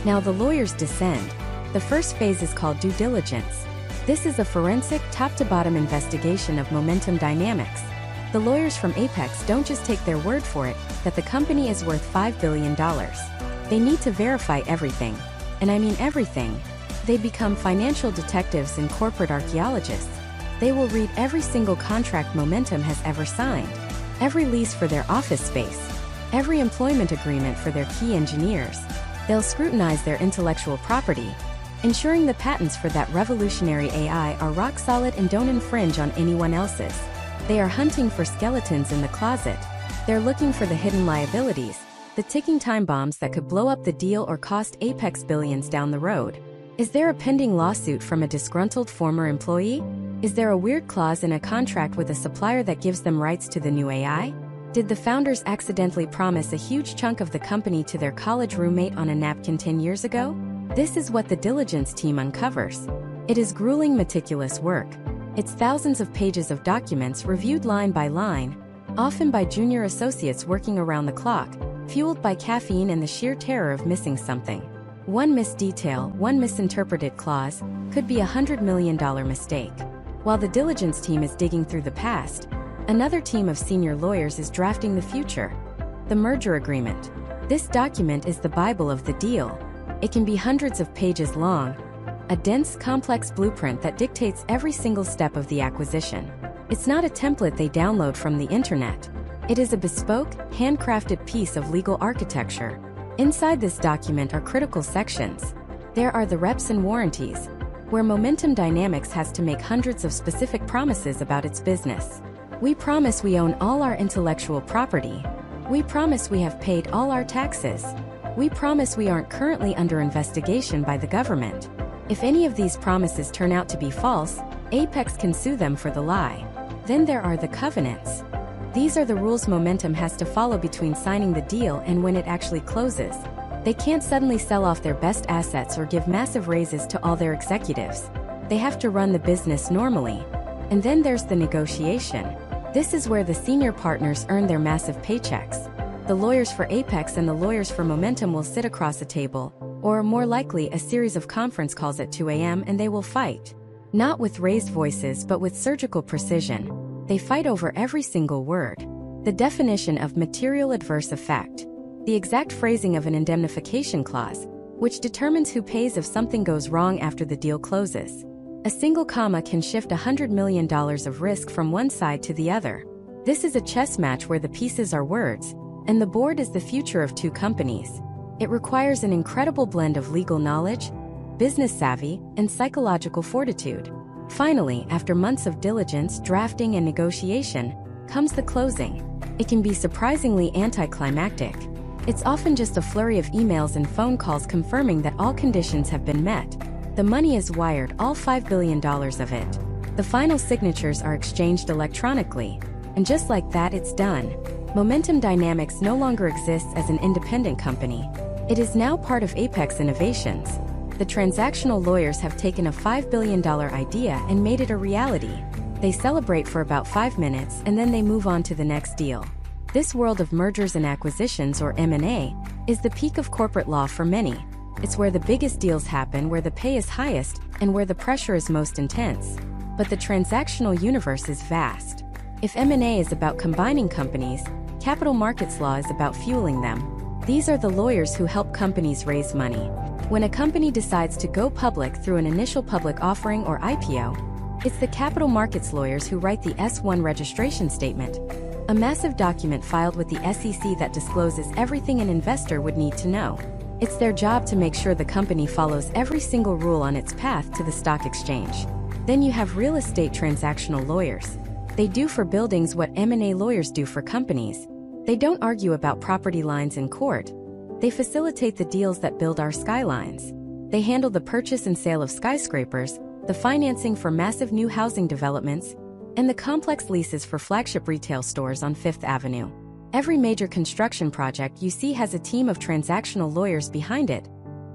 Now the lawyers descend. The first phase is called due diligence. This is a forensic, top-to-bottom investigation of Momentum Dynamics. The lawyers from Apex don't just take their word for it, that the company is worth $5 billion. They need to verify everything. And I mean everything. They become financial detectives and corporate archaeologists. They will read every single contract Momentum has ever signed, every lease for their office space, every employment agreement for their key engineers. They'll scrutinize their intellectual property, ensuring the patents for that revolutionary AI are rock solid and don't infringe on anyone else's. They are hunting for skeletons in the closet. They're looking for the hidden liabilities, the ticking time bombs that could blow up the deal or cost Apex billions down the road. Is there a pending lawsuit from a disgruntled former employee? Is there a weird clause in a contract with a supplier that gives them rights to the new AI? Did the founders accidentally promise a huge chunk of the company to their college roommate on a napkin 10 years ago? This is what the diligence team uncovers. It is grueling, meticulous work. It's thousands of pages of documents reviewed line by line, often by junior associates working around the clock, fueled by caffeine and the sheer terror of missing something. One missed detail, one misinterpreted clause, could be $100 million mistake. While the diligence team is digging through the past, another team of senior lawyers is drafting the future. The merger agreement. This document is the Bible of the deal. It can be hundreds of pages long, a dense, complex blueprint that dictates every single step of the acquisition. It's not a template they download from the internet. It is a bespoke, handcrafted piece of legal architecture. Inside this document are critical sections. There are the reps and warranties, where Momentum Dynamics has to make hundreds of specific promises about its business. We promise we own all our intellectual property. We promise we have paid all our taxes. We promise we aren't currently under investigation by the government. If any of these promises turn out to be false, Apex can sue them for the lie. Then there are the covenants. These are the rules Momentum has to follow between signing the deal and when it actually closes. They can't suddenly sell off their best assets or give massive raises to all their executives. They have to run the business normally. And then there's the negotiation. This is where the senior partners earn their massive paychecks. The lawyers for Apex and the lawyers for Momentum will sit across a table, or more likely a series of conference calls at 2 a.m. and they will fight. Not with raised voices but with surgical precision. They fight over every single word. The definition of material adverse effect. The exact phrasing of an indemnification clause, which determines who pays if something goes wrong after the deal closes. A single comma can shift $100 million of risk from one side to the other. This is a chess match where the pieces are words, and the board is the future of two companies. It requires an incredible blend of legal knowledge, business savvy, and psychological fortitude. Finally, after months of diligence, drafting, and negotiation, comes the closing. It can be surprisingly anticlimactic. It's often just a flurry of emails and phone calls confirming that all conditions have been met. The money is wired, all $5 billion of it. The final signatures are exchanged electronically, and just like that, it's done. Momentum Dynamics no longer exists as an independent company. It is now part of Apex Innovations. The transactional lawyers have taken a $5 billion idea and made it a reality. They celebrate for about 5 minutes and then they move on to the next deal. This world of mergers and acquisitions, or M&A, is the peak of corporate law for many. It's where the biggest deals happen, where the pay is highest, and where the pressure is most intense. But the transactional universe is vast. If M&A is about combining companies, capital markets law is about fueling them. These are the lawyers who help companies raise money. When a company decides to go public through an initial public offering or IPO, it's the capital markets lawyers who write the S-1 registration statement, a massive document filed with the SEC that discloses everything an investor would need to know. It's their job to make sure the company follows every single rule on its path to the stock exchange. Then you have real estate transactional lawyers. They do for buildings what M&A lawyers do for companies. They don't argue about property lines in court. They facilitate the deals that build our skylines. They handle the purchase and sale of skyscrapers, the financing for massive new housing developments, and the complex leases for flagship retail stores on Fifth Avenue. Every major construction project you see has a team of transactional lawyers behind it,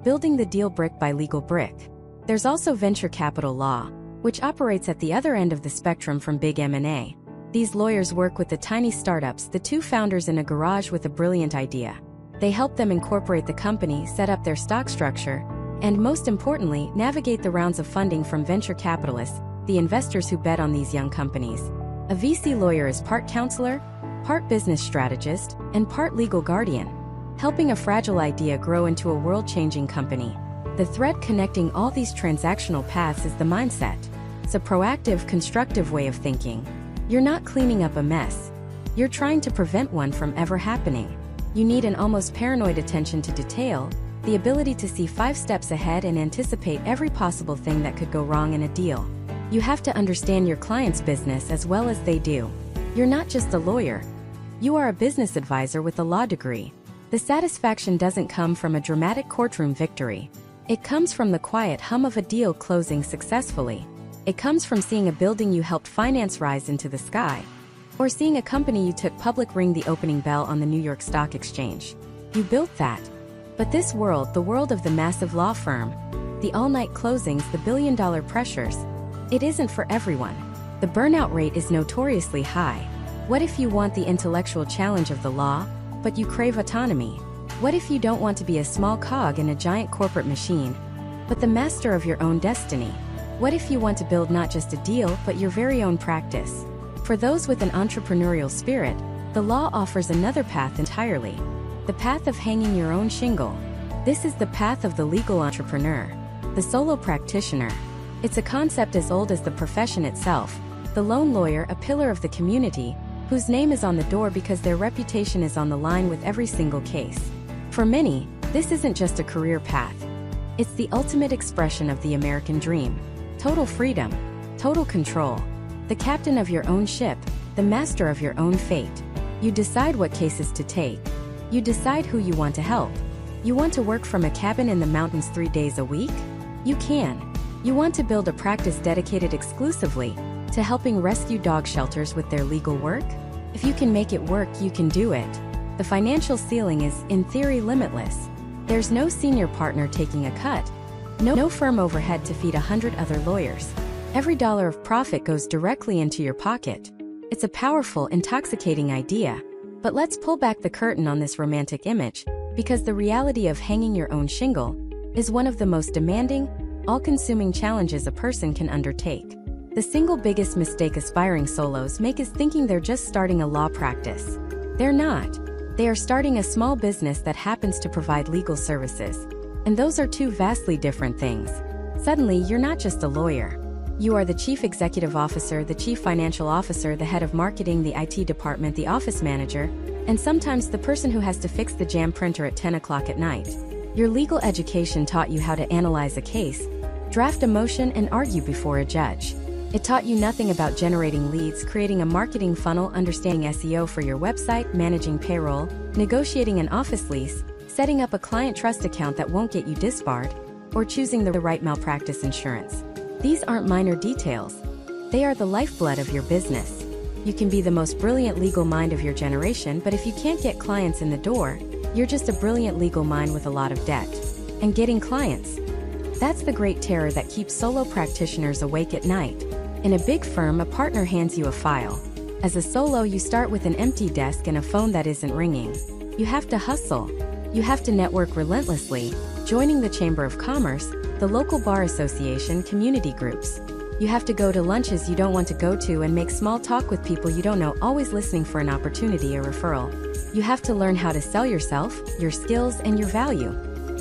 building the deal brick by legal brick. There's also venture capital law, which operates at the other end of the spectrum from big M&A. These lawyers work with the tiny startups, the two founders in a garage with a brilliant idea. They help them incorporate the company, set up their stock structure, and most importantly, navigate the rounds of funding from venture capitalists, the investors who bet on these young companies. A VC lawyer is part counselor, part business strategist, and part legal guardian, helping a fragile idea grow into a world-changing company. The thread connecting all these transactional paths is the mindset. It's a proactive, constructive way of thinking. You're not cleaning up a mess. You're trying to prevent one from ever happening. You need an almost paranoid attention to detail, the ability to see 5 steps ahead and anticipate every possible thing that could go wrong in a deal. You have to understand your client's business as well as they do. You're not just a lawyer. You are a business advisor with a law degree. The satisfaction doesn't come from a dramatic courtroom victory. It comes from the quiet hum of a deal closing successfully. It comes from seeing a building you helped finance rise into the sky, or seeing a company you took public ring the opening bell on the New York Stock Exchange. You built that. But this world, the world of the massive law firm, the all-night closings, the billion-dollar pressures, it isn't for everyone. The burnout rate is notoriously high. What if you want the intellectual challenge of the law, but you crave autonomy? What if you don't want to be a small cog in a giant corporate machine, but the master of your own destiny? What if you want to build not just a deal, but your very own practice? For those with an entrepreneurial spirit, the law offers another path entirely. The path of hanging your own shingle. This is the path of the legal entrepreneur, the solo practitioner. It's a concept as old as the profession itself. The lone lawyer, a pillar of the community, whose name is on the door because their reputation is on the line with every single case. For many, this isn't just a career path. It's the ultimate expression of the American dream. Total freedom, total control. The captain of your own ship, the master of your own fate. You decide what cases to take. You decide who you want to help. You want to work from a cabin in the mountains 3 days a week? You can. You want to build a practice dedicated exclusively to helping rescue dog shelters with their legal work? If you can make it work, you can do it. The financial ceiling is, in theory, limitless. There's no senior partner taking a cut. No firm overhead to feed 100 other lawyers. Every dollar of profit goes directly into your pocket. It's a powerful, intoxicating idea. But let's pull back the curtain on this romantic image, because the reality of hanging your own shingle is one of the most demanding, all-consuming challenges a person can undertake. The single biggest mistake aspiring solos make is thinking they're just starting a law practice. They're not. They are starting a small business that happens to provide legal services. And those are two vastly different things. Suddenly, you're not just a lawyer. You are the chief executive officer, the chief financial officer, the head of marketing, the IT department, the office manager, and sometimes the person who has to fix the jam printer at 10 o'clock at night. Your legal education taught you how to analyze a case, draft a motion, and argue before a judge. It taught you nothing about generating leads, creating a marketing funnel, understanding SEO for your website, managing payroll, negotiating an office lease, setting up a client trust account that won't get you disbarred, or choosing the right malpractice insurance. These aren't minor details. They are the lifeblood of your business. You can be the most brilliant legal mind of your generation, but if you can't get clients in the door, you're just a brilliant legal mind with a lot of debt. And getting clients, that's the great terror that keeps solo practitioners awake at night. In a big firm, a partner hands you a file. As a solo, you start with an empty desk and a phone that isn't ringing. You have to hustle. You have to network relentlessly, joining the Chamber of Commerce, the local bar association, community groups. You have to go to lunches you don't want to go to and make small talk with people you don't know, always listening for an opportunity or referral. You have to learn how to sell yourself, your skills, and your value,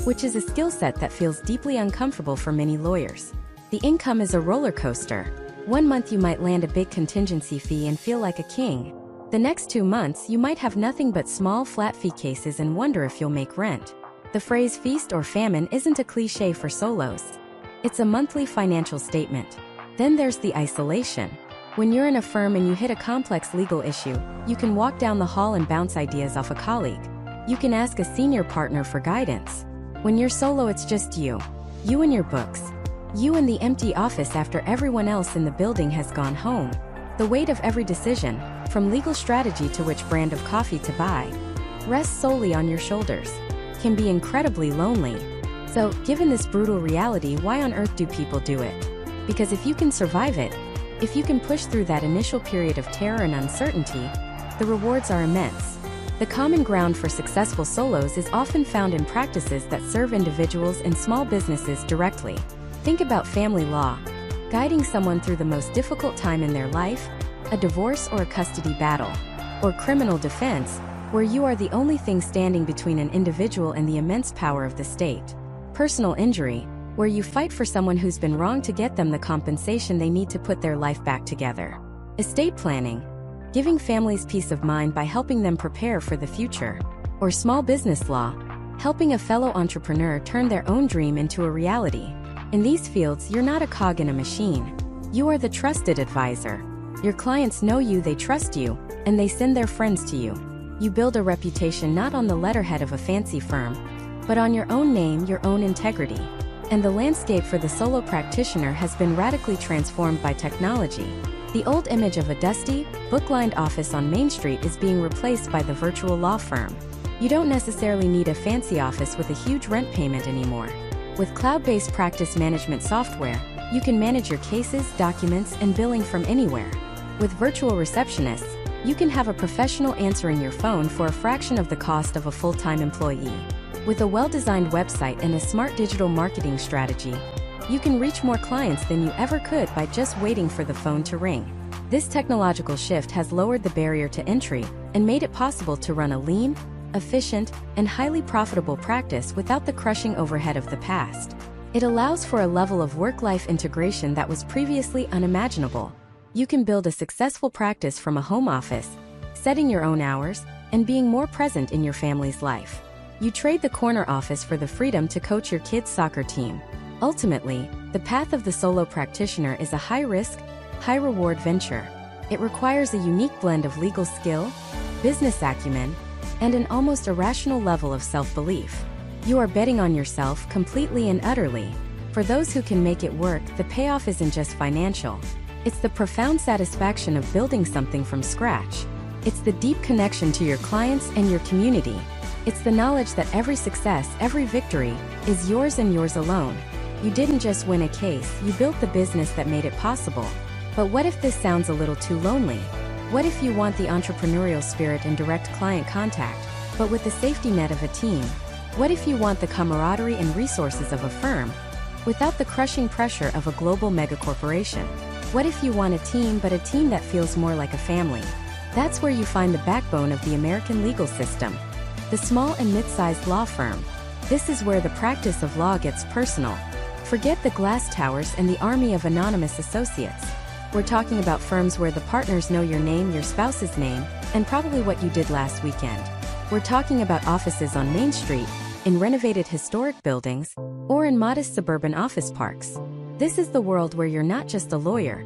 which is a skill set that feels deeply uncomfortable for many lawyers. The income is a roller coaster. 1 month you might land a big contingency fee and feel like a king. The next 2 months you might have nothing but small flat fee cases and wonder if you'll make rent. The phrase feast or famine isn't a cliche for solos. It's a monthly financial statement. Then there's the isolation. When you're in a firm and you hit a complex legal issue, you can walk down the hall and bounce ideas off a colleague. You can ask a senior partner for guidance. When you're solo, it's just you. You and your books. You and the empty office after everyone else in the building has gone home. The weight of every decision, from legal strategy to which brand of coffee to buy, rests solely on your shoulders. Can be incredibly lonely. So, given this brutal reality, why on earth do people do it? Because if you can survive it, if you can push through that initial period of terror and uncertainty, the rewards are immense. The common ground for successful solos is often found in practices that serve individuals and small businesses directly. Think about family law, guiding someone through the most difficult time in their life, a divorce or a custody battle, or criminal defense, where you are the only thing standing between an individual and the immense power of the state. Personal injury, where you fight for someone who's been wronged to get them the compensation they need to put their life back together. Estate planning, giving families peace of mind by helping them prepare for the future. Or small business law, helping a fellow entrepreneur turn their own dream into a reality. In these fields, you're not a cog in a machine. You are the trusted advisor. Your clients know you, they trust you, and they send their friends to you. You build a reputation not on the letterhead of a fancy firm, but on your own name, your own integrity. And the landscape for the solo practitioner has been radically transformed by technology. The old image of a dusty, book-lined office on Main Street is being replaced by the virtual law firm. You don't necessarily need a fancy office with a huge rent payment anymore. With cloud-based practice management software, you can manage your cases, documents, and billing from anywhere. With virtual receptionists, you can have a professional answering your phone for a fraction of the cost of a full-time employee. With a well-designed website and a smart digital marketing strategy, you can reach more clients than you ever could by just waiting for the phone to ring. This technological shift has lowered the barrier to entry and made it possible to run a lean, efficient, and highly profitable practice without the crushing overhead of the past. It allows for a level of work-life integration that was previously unimaginable. You can build a successful practice from a home office, setting your own hours, and being more present in your family's life. You trade the corner office for the freedom to coach your kids' soccer team. Ultimately, the path of the solo practitioner is a high-risk, high-reward venture. It requires a unique blend of legal skill, business acumen, and an almost irrational level of self-belief. You are betting on yourself completely and utterly. For those who can make it work, the payoff isn't just financial. It's the profound satisfaction of building something from scratch. It's the deep connection to your clients and your community. It's the knowledge that every success, every victory, is yours and yours alone. You didn't just win a case, you built the business that made it possible. But what if this sounds a little too lonely? What if you want the entrepreneurial spirit and direct client contact, but with the safety net of a team? What if you want the camaraderie and resources of a firm, without the crushing pressure of a global megacorporation? What if you want a team, but a team that feels more like a family? That's where you find the backbone of the American legal system. The small and mid-sized law firm. This is where the practice of law gets personal. Forget the glass towers and the army of anonymous associates. We're talking about firms where the partners know your name, your spouse's name, and probably what you did last weekend. We're talking about offices on Main Street, in renovated historic buildings, or in modest suburban office parks. This is the world where you're not just a lawyer.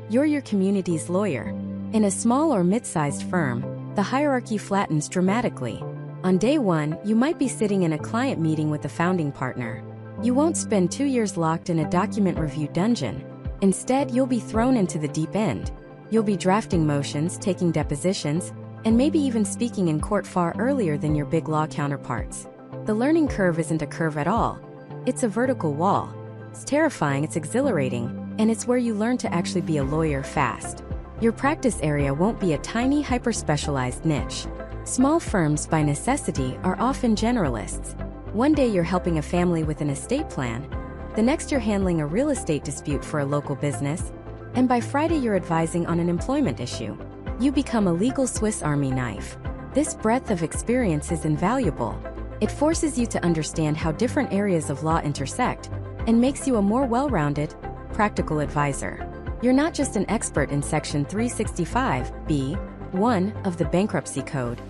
You're your community's lawyer. In a small or mid-sized firm, the hierarchy flattens dramatically. On day one, you might be sitting in a client meeting with the founding partner. You won't spend 2 years locked in a document review dungeon. Instead, you'll be thrown into the deep end. You'll be drafting motions, taking depositions, and maybe even speaking in court far earlier than your big law counterparts. The learning curve isn't a curve at all. It's a vertical wall. It's terrifying, it's exhilarating, and it's where you learn to actually be a lawyer fast. Your practice area won't be a tiny, hyper-specialized niche. Small firms, by necessity, are often generalists. One day you're helping a family with an estate plan, the next you're handling a real estate dispute for a local business, and by Friday you're advising on an employment issue. You become a legal Swiss Army knife. This breadth of experience is invaluable. It forces you to understand how different areas of law intersect, and makes you a more well-rounded, practical advisor. You're not just an expert in Section 365(b)(1) of the Bankruptcy Code.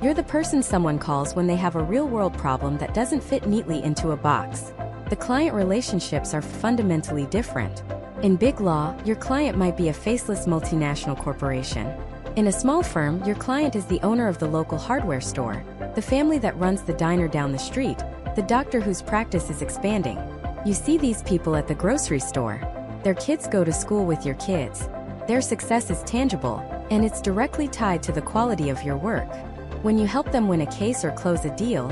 You're the person someone calls when they have a real-world problem that doesn't fit neatly into a box. The client relationships are fundamentally different. In big law, your client might be a faceless multinational corporation. In a small firm, your client is the owner of the local hardware store, the family that runs the diner down the street, the doctor whose practice is expanding. You see these people at the grocery store. Their kids go to school with your kids. Their success is tangible, and it's directly tied to the quality of your work. When you help them win a case or close a deal,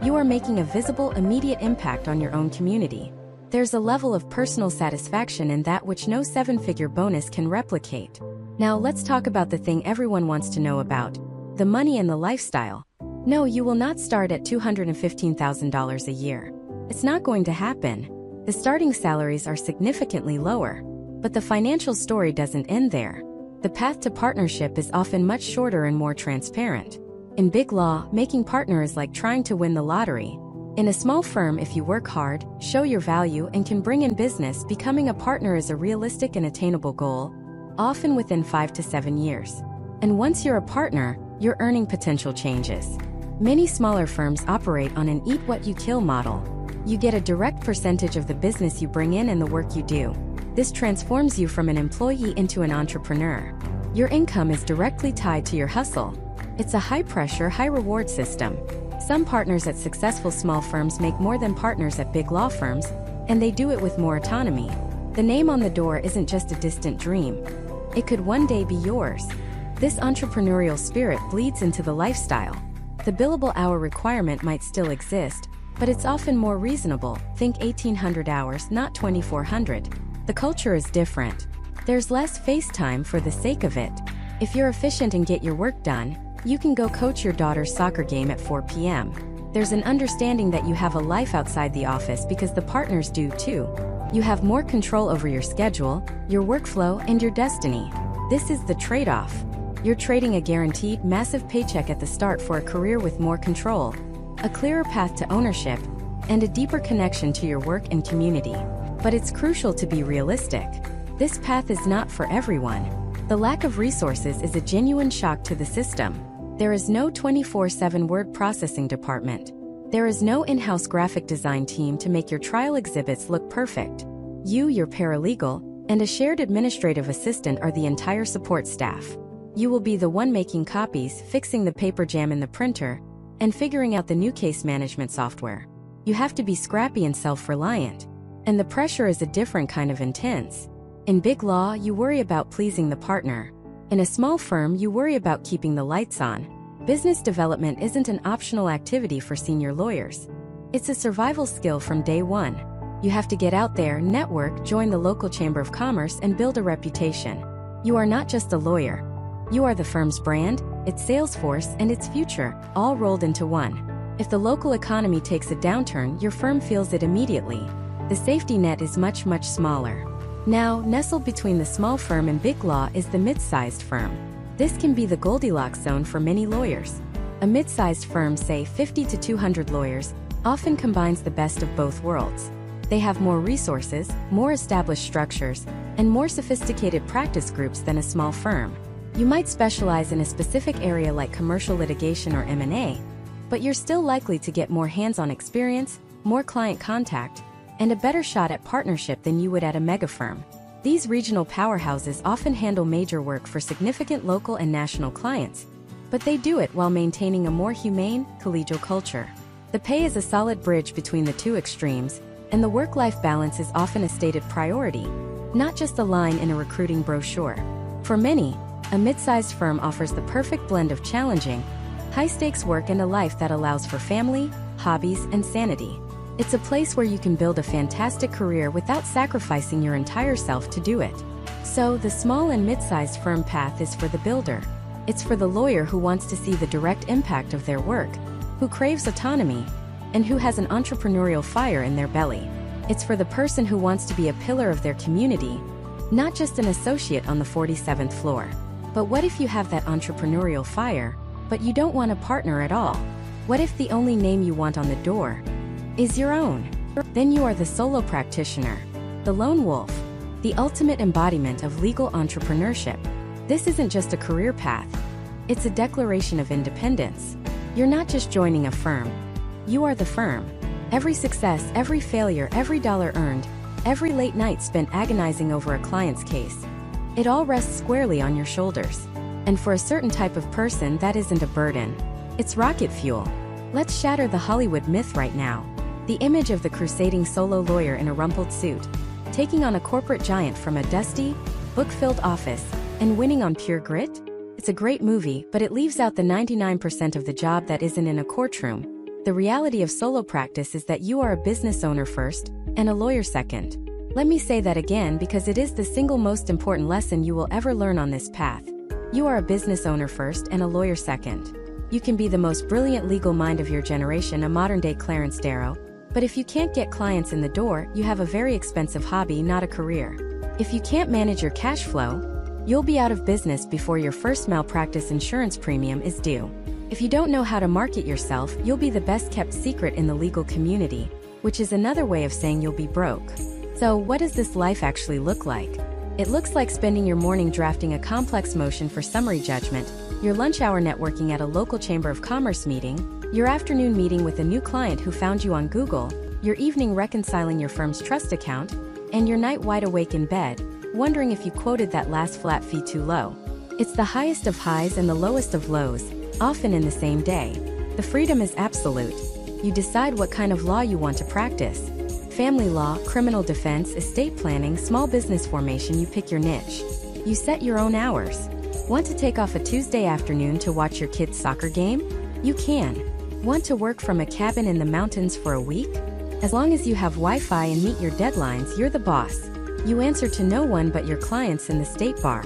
you are making a visible, immediate impact on your own community. There's a level of personal satisfaction in that which no seven-figure bonus can replicate. Now let's talk about the thing everyone wants to know about: the money and the lifestyle. No, you will not start at $215,000 a year. It's not going to happen. The starting salaries are significantly lower. But the financial story doesn't end there. The path to partnership is often much shorter and more transparent. In big law, making partner is like trying to win the lottery. In a small firm, if you work hard, show your value, and can bring in business, becoming a partner is a realistic and attainable goal, often within 5 to 7 years. And once you're a partner, your earning potential changes. Many smaller firms operate on an eat-what-you-kill model. You get a direct percentage of the business you bring in and the work you do. This transforms you from an employee into an entrepreneur. Your income is directly tied to your hustle. It's a high-pressure, high-reward system. Some partners at successful small firms make more than partners at big law firms, and they do it with more autonomy. The name on the door isn't just a distant dream. It could one day be yours. This entrepreneurial spirit bleeds into the lifestyle. The billable hour requirement might still exist, but it's often more reasonable. Think 1,800 hours, not 2,400. The culture is different. There's less face time for the sake of it. If you're efficient and get your work done, you can go coach your daughter's soccer game at 4 p.m. There's an understanding that you have a life outside the office because the partners do too. You have more control over your schedule, your workflow, and your destiny. This is the trade-off. You're trading a guaranteed, massive paycheck at the start for a career with more control, a clearer path to ownership, and a deeper connection to your work and community. But it's crucial to be realistic. This path is not for everyone. The lack of resources is a genuine shock to the system. There is no 24/7 word processing department. There is no in-house graphic design team to make your trial exhibits look perfect. You, your paralegal, and a shared administrative assistant are the entire support staff. You will be the one making copies, fixing the paper jam in the printer, and figuring out the new case management software. You have to be scrappy and self-reliant. And the pressure is a different kind of intense. In big law, you worry about pleasing the partner. In a small firm, you worry about keeping the lights on. Business development isn't an optional activity for senior lawyers. It's a survival skill from day one. You have to get out there, network, join the local chamber of commerce, and build a reputation. You are not just a lawyer. You are the firm's brand, its sales force, and its future, all rolled into one. If the local economy takes a downturn, your firm feels it immediately. The safety net is much, much smaller. Now, nestled between the small firm and big law is the mid-sized firm. This can be the Goldilocks zone for many lawyers. A mid-sized firm, say 50 to 200 lawyers, often combines the best of both worlds. They have more resources, more established structures, and more sophisticated practice groups than a small firm. You might specialize in a specific area like commercial litigation or M&A, but you're still likely to get more hands-on experience, more client contact, and a better shot at partnership than you would at a mega firm. These regional powerhouses often handle major work for significant local and national clients, but they do it while maintaining a more humane, collegial culture. The pay is a solid bridge between the two extremes, and the work-life balance is often a stated priority, not just a line in a recruiting brochure. For many, a mid-sized firm offers the perfect blend of challenging, high-stakes work and a life that allows for family, hobbies, and sanity. It's a place where you can build a fantastic career without sacrificing your entire self to do it. So, the small and mid-sized firm path is for the builder. It's for the lawyer who wants to see the direct impact of their work, who craves autonomy, and who has an entrepreneurial fire in their belly. It's for the person who wants to be a pillar of their community, not just an associate on the 47th floor. But what if you have that entrepreneurial fire, but you don't want a partner at all? What if the only name you want on the door is your own? Then you are the solo practitioner, the lone wolf, the ultimate embodiment of legal entrepreneurship. This isn't just a career path. It's a declaration of independence. You're not just joining a firm. You are the firm. Every success, every failure, every dollar earned, every late night spent agonizing over a client's case, it all rests squarely on your shoulders. And for a certain type of person, that isn't a burden. It's rocket fuel. Let's shatter the Hollywood myth right now. The image of the crusading solo lawyer in a rumpled suit, taking on a corporate giant from a dusty, book-filled office, and winning on pure grit? It's a great movie, but it leaves out the 99% of the job that isn't in a courtroom. The reality of solo practice is that you are a business owner first, and a lawyer second. Let me say that again because it is the single most important lesson you will ever learn on this path. You are a business owner first and a lawyer second. You can be the most brilliant legal mind of your generation, a modern-day Clarence Darrow, but if you can't get clients in the door, you have a very expensive hobby, not a career. If you can't manage your cash flow, you'll be out of business before your first malpractice insurance premium is due. If you don't know how to market yourself, you'll be the best-kept secret in the legal community, which is another way of saying you'll be broke. So, what does this life actually look like? It looks like spending your morning drafting a complex motion for summary judgment, your lunch hour networking at a local chamber of commerce meeting, your afternoon meeting with a new client who found you on Google, your evening reconciling your firm's trust account, and your night wide awake in bed, wondering if you quoted that last flat fee too low. It's the highest of highs and the lowest of lows, often in the same day. The freedom is absolute. You decide what kind of law you want to practice. Family law, criminal defense, estate planning, small business formation, you pick your niche. You set your own hours. Want to take off a Tuesday afternoon to watch your kid's soccer game? You can. Want to work from a cabin in the mountains for a week? As long as you have Wi-Fi and meet your deadlines, you're the boss. You answer to no one but your clients in the state bar.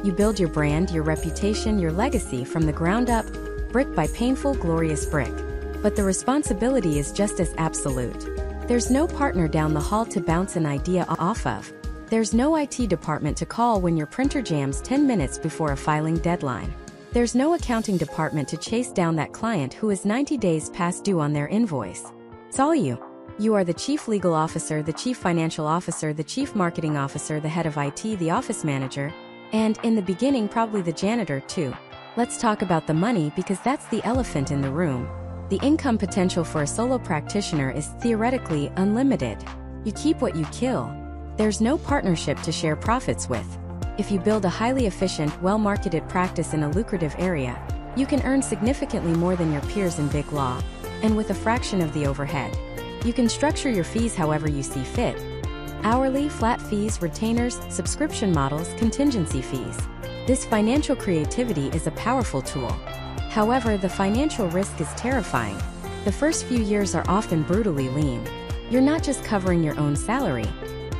You build your brand, your reputation, your legacy from the ground up, brick by painful, glorious brick. But the responsibility is just as absolute. There's no partner down the hall to bounce an idea off of. There's no IT department to call when your printer jams 10 minutes before a filing deadline. There's no accounting department to chase down that client who is 90 days past due on their invoice. It's all you. You are the chief legal officer, the chief financial officer, the chief marketing officer, the head of IT, the office manager, and, in the beginning, probably the janitor, too. Let's talk about the money because that's the elephant in the room. The income potential for a solo practitioner is theoretically unlimited. You keep what you kill. There's no partnership to share profits with. If you build a highly efficient, well-marketed practice in a lucrative area, you can earn significantly more than your peers in big law, and with a fraction of the overhead. You can structure your fees however you see fit. Hourly, flat fees, retainers, subscription models, contingency fees. This financial creativity is a powerful tool. However, the financial risk is terrifying. The first few years are often brutally lean. You're not just covering your own salary.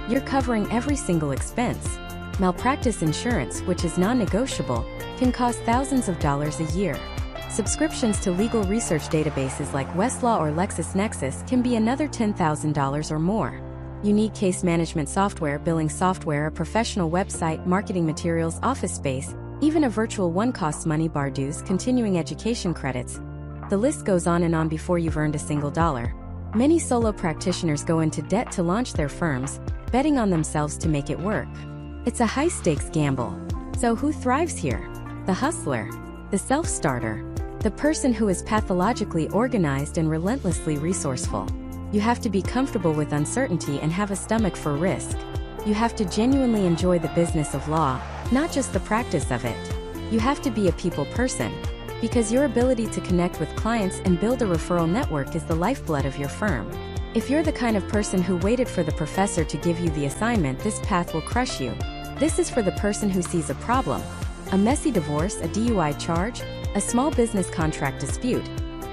You're covering every single expense. Malpractice insurance, which is non-negotiable, can cost thousands of dollars a year. Subscriptions to legal research databases like Westlaw or LexisNexis can be another $10,000 or more. You need case management software, billing software, a professional website, marketing materials, office space, even a virtual one costs money, bar dues, continuing education credits. The list goes on and on before you've earned a single dollar. Many solo practitioners go into debt to launch their firms, betting on themselves to make it work. It's a high-stakes gamble. So who thrives here? The hustler, the self-starter, the person who is pathologically organized and relentlessly resourceful. You have to be comfortable with uncertainty and have a stomach for risk. You have to genuinely enjoy the business of law, not just the practice of it. You have to be a people person, because your ability to connect with clients and build a referral network is the lifeblood of your firm. If you're the kind of person who waited for the professor to give you the assignment, this path will crush you. This is for the person who sees a problem, a messy divorce, a DUI charge, a small business contract dispute,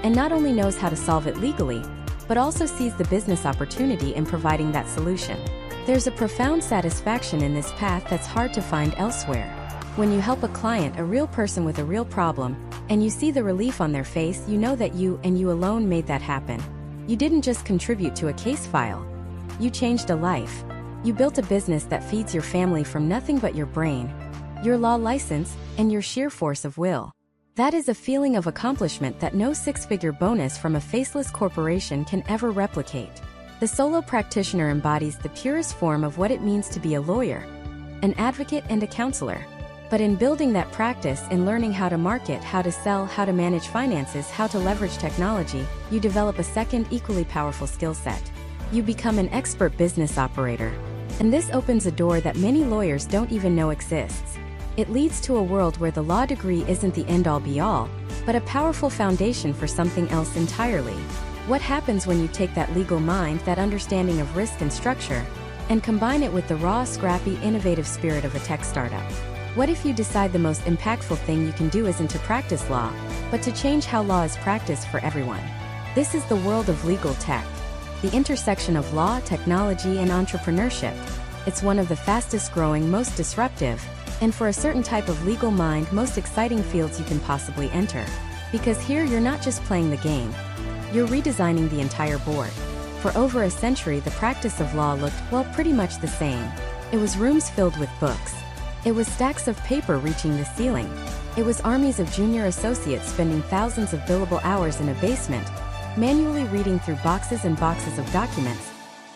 and not only knows how to solve it legally, but also sees the business opportunity in providing that solution. There's a profound satisfaction in this path that's hard to find elsewhere. When you help a client, a real person with a real problem, and you see the relief on their face, you know that you and you alone made that happen. You didn't just contribute to a case file. You changed a life. You built a business that feeds your family from nothing but your brain, your law license, and your sheer force of will. That is a feeling of accomplishment that no six-figure bonus from a faceless corporation can ever replicate. The solo practitioner embodies the purest form of what it means to be a lawyer, an advocate, and a counselor. But in building that practice, in learning how to market, how to sell, how to manage finances, how to leverage technology, you develop a second, equally powerful skill set. You become an expert business operator. And this opens a door that many lawyers don't even know exists. It leads to a world where the law degree isn't the end-all be-all, but a powerful foundation for something else entirely. What happens when you take that legal mind, that understanding of risk and structure, and combine it with the raw, scrappy, innovative spirit of a tech startup? What if you decide the most impactful thing you can do isn't to practice law, but to change how law is practiced for everyone? This is the world of legal tech, the intersection of law, technology, and entrepreneurship. It's one of the fastest growing, most disruptive, and for a certain type of legal mind, most exciting fields you can possibly enter. Because here you're not just playing the game, you're redesigning the entire board. For over a century, the practice of law looked, well, pretty much the same. It was rooms filled with books. It was stacks of paper reaching the ceiling. It was armies of junior associates spending thousands of billable hours in a basement, manually reading through boxes and boxes of documents,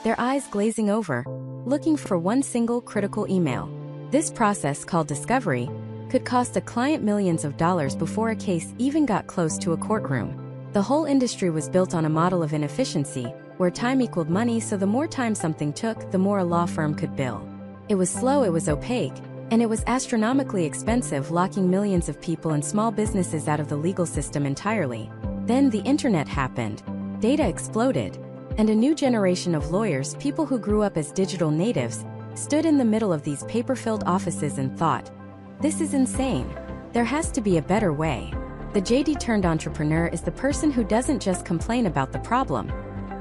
their eyes glazing over, looking for one single critical email. This process, called discovery, could cost a client millions of dollars before a case even got close to a courtroom. The whole industry was built on a model of inefficiency, where time equaled money, so the more time something took, the more a law firm could bill. It was slow, it was opaque, and it was astronomically expensive, locking millions of people and small businesses out of the legal system entirely. Then the internet happened, data exploded, and a new generation of lawyers, people who grew up as digital natives, stood in the middle of these paper-filled offices and thought, this is insane. There has to be a better way. The JD-turned-entrepreneur is the person who doesn't just complain about the problem.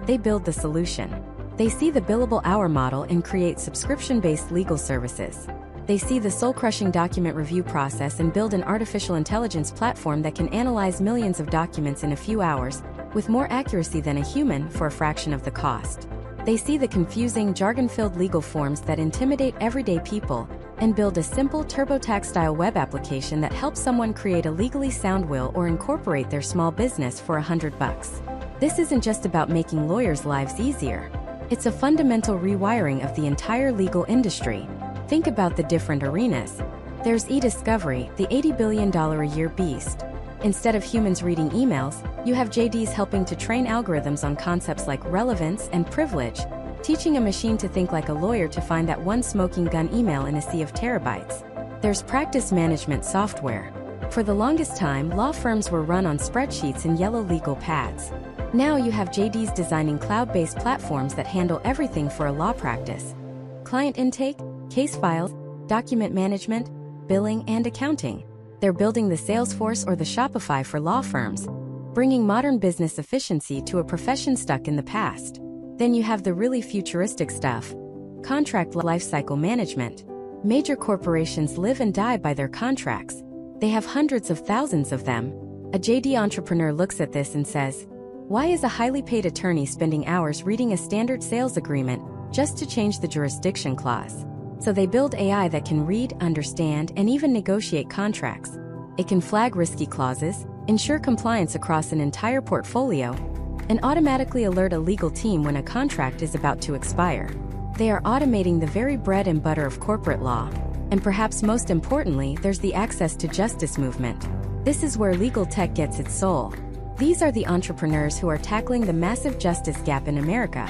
They build the solution. They see the billable hour model and create subscription-based legal services. They see the soul-crushing document review process and build an artificial intelligence platform that can analyze millions of documents in a few hours, with more accuracy than a human for a fraction of the cost. They see the confusing, jargon-filled legal forms that intimidate everyday people, and build a simple TurboTax-style web application that helps someone create a legally sound will or incorporate their small business for $100. This isn't just about making lawyers' lives easier. It's a fundamental rewiring of the entire legal industry. Think about the different arenas. There's e-discovery, the $80 billion a year beast. Instead of humans reading emails, you have JDs helping to train algorithms on concepts like relevance and privilege, teaching a machine to think like a lawyer to find that one smoking gun email in a sea of terabytes. There's practice management software. For the longest time, law firms were run on spreadsheets and yellow legal pads. Now you have JDs designing cloud-based platforms that handle everything for a law practice: client intake, case files, document management, billing, and accounting. They're building the Salesforce or the Shopify for law firms, bringing modern business efficiency to a profession stuck in the past. Then you have the really futuristic stuff: contract lifecycle management. Major corporations live and die by their contracts. They have hundreds of thousands of them. A JD entrepreneur looks at this and says, "Why is a highly paid attorney spending hours reading a standard sales agreement just to change the jurisdiction clause?" So they build AI that can read, understand, and even negotiate contracts. It can flag risky clauses, ensure compliance across an entire portfolio, and automatically alert a legal team when a contract is about to expire. They are automating the very bread and butter of corporate law. And perhaps most importantly, there's the access to justice movement. This is where legal tech gets its soul. These are the entrepreneurs who are tackling the massive justice gap in America,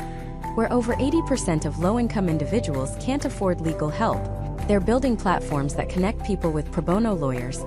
where over 80% of low-income individuals can't afford legal help. They're building platforms that connect people with pro bono lawyers,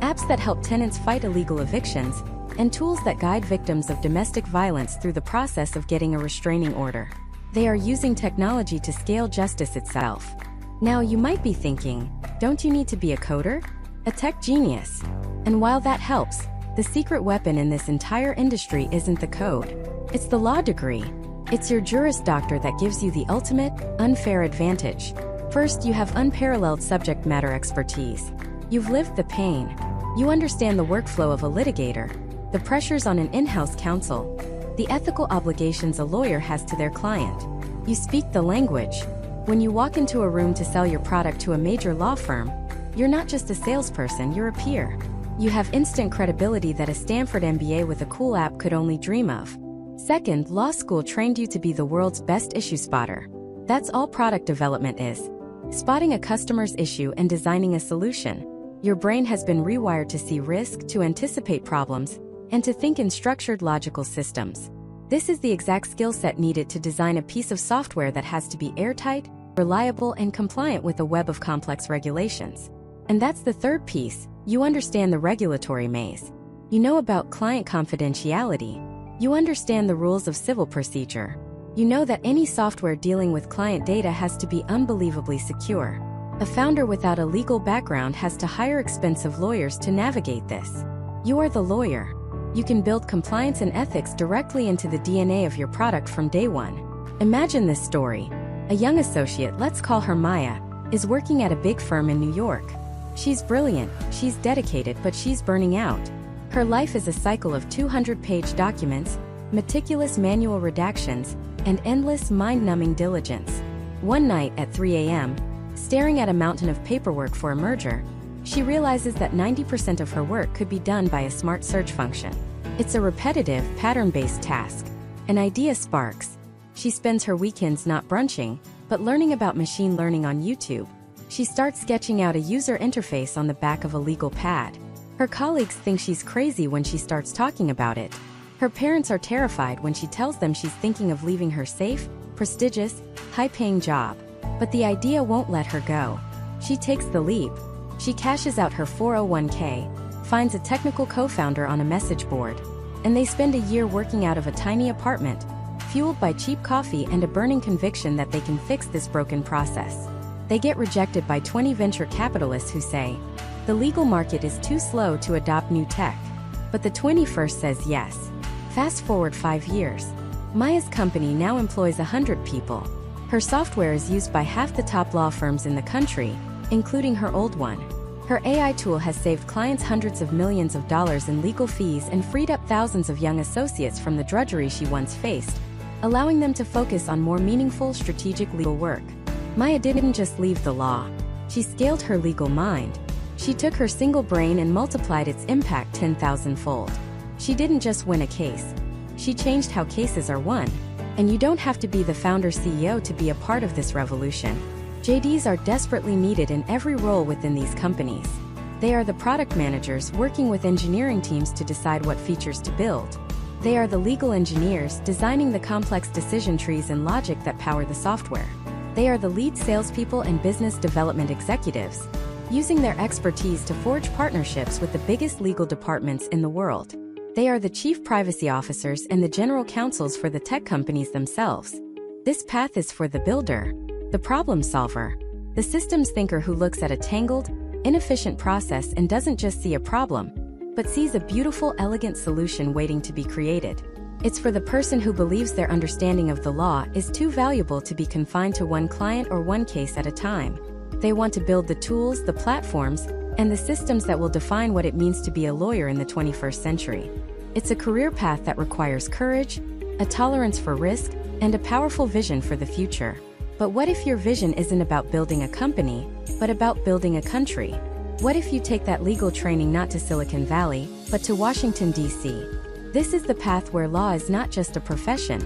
apps that help tenants fight illegal evictions, and tools that guide victims of domestic violence through the process of getting a restraining order. They are using technology to scale justice itself. Now you might be thinking, don't you need to be a coder? A tech genius? And while that helps, the secret weapon in this entire industry isn't the code. It's the law degree. It's your Juris Doctor that gives you the ultimate, unfair advantage. First, you have unparalleled subject matter expertise. You've lived the pain. You understand the workflow of a litigator, the pressures on an in-house counsel, the ethical obligations a lawyer has to their client. You speak the language. When you walk into a room to sell your product to a major law firm, you're not just a salesperson, you're a peer. You have instant credibility that a Stanford MBA with a cool app could only dream of. Second, law school trained you to be the world's best issue spotter. That's all product development is: spotting a customer's issue and designing a solution. Your brain has been rewired to see risk, to anticipate problems, and to think in structured logical systems. This is the exact skill set needed to design a piece of software that has to be airtight, reliable, and compliant with a web of complex regulations. And that's the third piece: you understand the regulatory maze. You know about client confidentiality. You understand the rules of civil procedure. You know that any software dealing with client data has to be unbelievably secure. A founder without a legal background has to hire expensive lawyers to navigate this. You are the lawyer. You can build compliance and ethics directly into the DNA of your product from day one. Imagine this story. A young associate, let's call her Maya, is working at a big firm in New York. She's brilliant, she's dedicated, but she's burning out. Her life is a cycle of 200-page documents, meticulous manual redactions, and endless mind-numbing diligence. One night at 3 a.m., staring at a mountain of paperwork for a merger, she realizes that 90% of her work could be done by a smart search function. It's a repetitive, pattern-based task. An idea sparks. She spends her weekends not brunching, but learning about machine learning on YouTube. She starts sketching out a user interface on the back of a legal pad. Her colleagues think she's crazy when she starts talking about it. Her parents are terrified when she tells them she's thinking of leaving her safe, prestigious, high-paying job. But the idea won't let her go. She takes the leap. She cashes out her 401k, finds a technical co-founder on a message board, and they spend a year working out of a tiny apartment, fueled by cheap coffee and a burning conviction that they can fix this broken process. They get rejected by 20 venture capitalists who say, the legal market is too slow to adopt new tech. But the 21st says yes. Fast forward 5 years. Maya's company now employs 100 people. Her software is used by half the top law firms in the country, including her old one. Her AI tool has saved clients hundreds of millions of dollars in legal fees and freed up thousands of young associates from the drudgery she once faced, allowing them to focus on more meaningful, strategic legal work. Maya didn't just leave the law. She scaled her legal mind. She took her single brain and multiplied its impact 10,000-fold. She didn't just win a case. She changed how cases are won. And you don't have to be the founder CEO to be a part of this revolution. JDs are desperately needed in every role within these companies. They are the product managers working with engineering teams to decide what features to build. They are the legal engineers designing the complex decision trees and logic that power the software. They are the lead salespeople and business development executives, using their expertise to forge partnerships with the biggest legal departments in the world. They are the chief privacy officers and the general counsels for the tech companies themselves. This path is for the builder, the problem solver, the systems thinker who looks at a tangled, inefficient process and doesn't just see a problem, but sees a beautiful, elegant solution waiting to be created. It's for the person who believes their understanding of the law is too valuable to be confined to one client or one case at a time. They want to build the tools, the platforms, and the systems that will define what it means to be a lawyer in the 21st century. It's a career path that requires courage, a tolerance for risk, and a powerful vision for the future. But what if your vision isn't about building a company, but about building a country? What if you take that legal training not to Silicon Valley, but to Washington, D.C.? This is the path where law is not just a profession.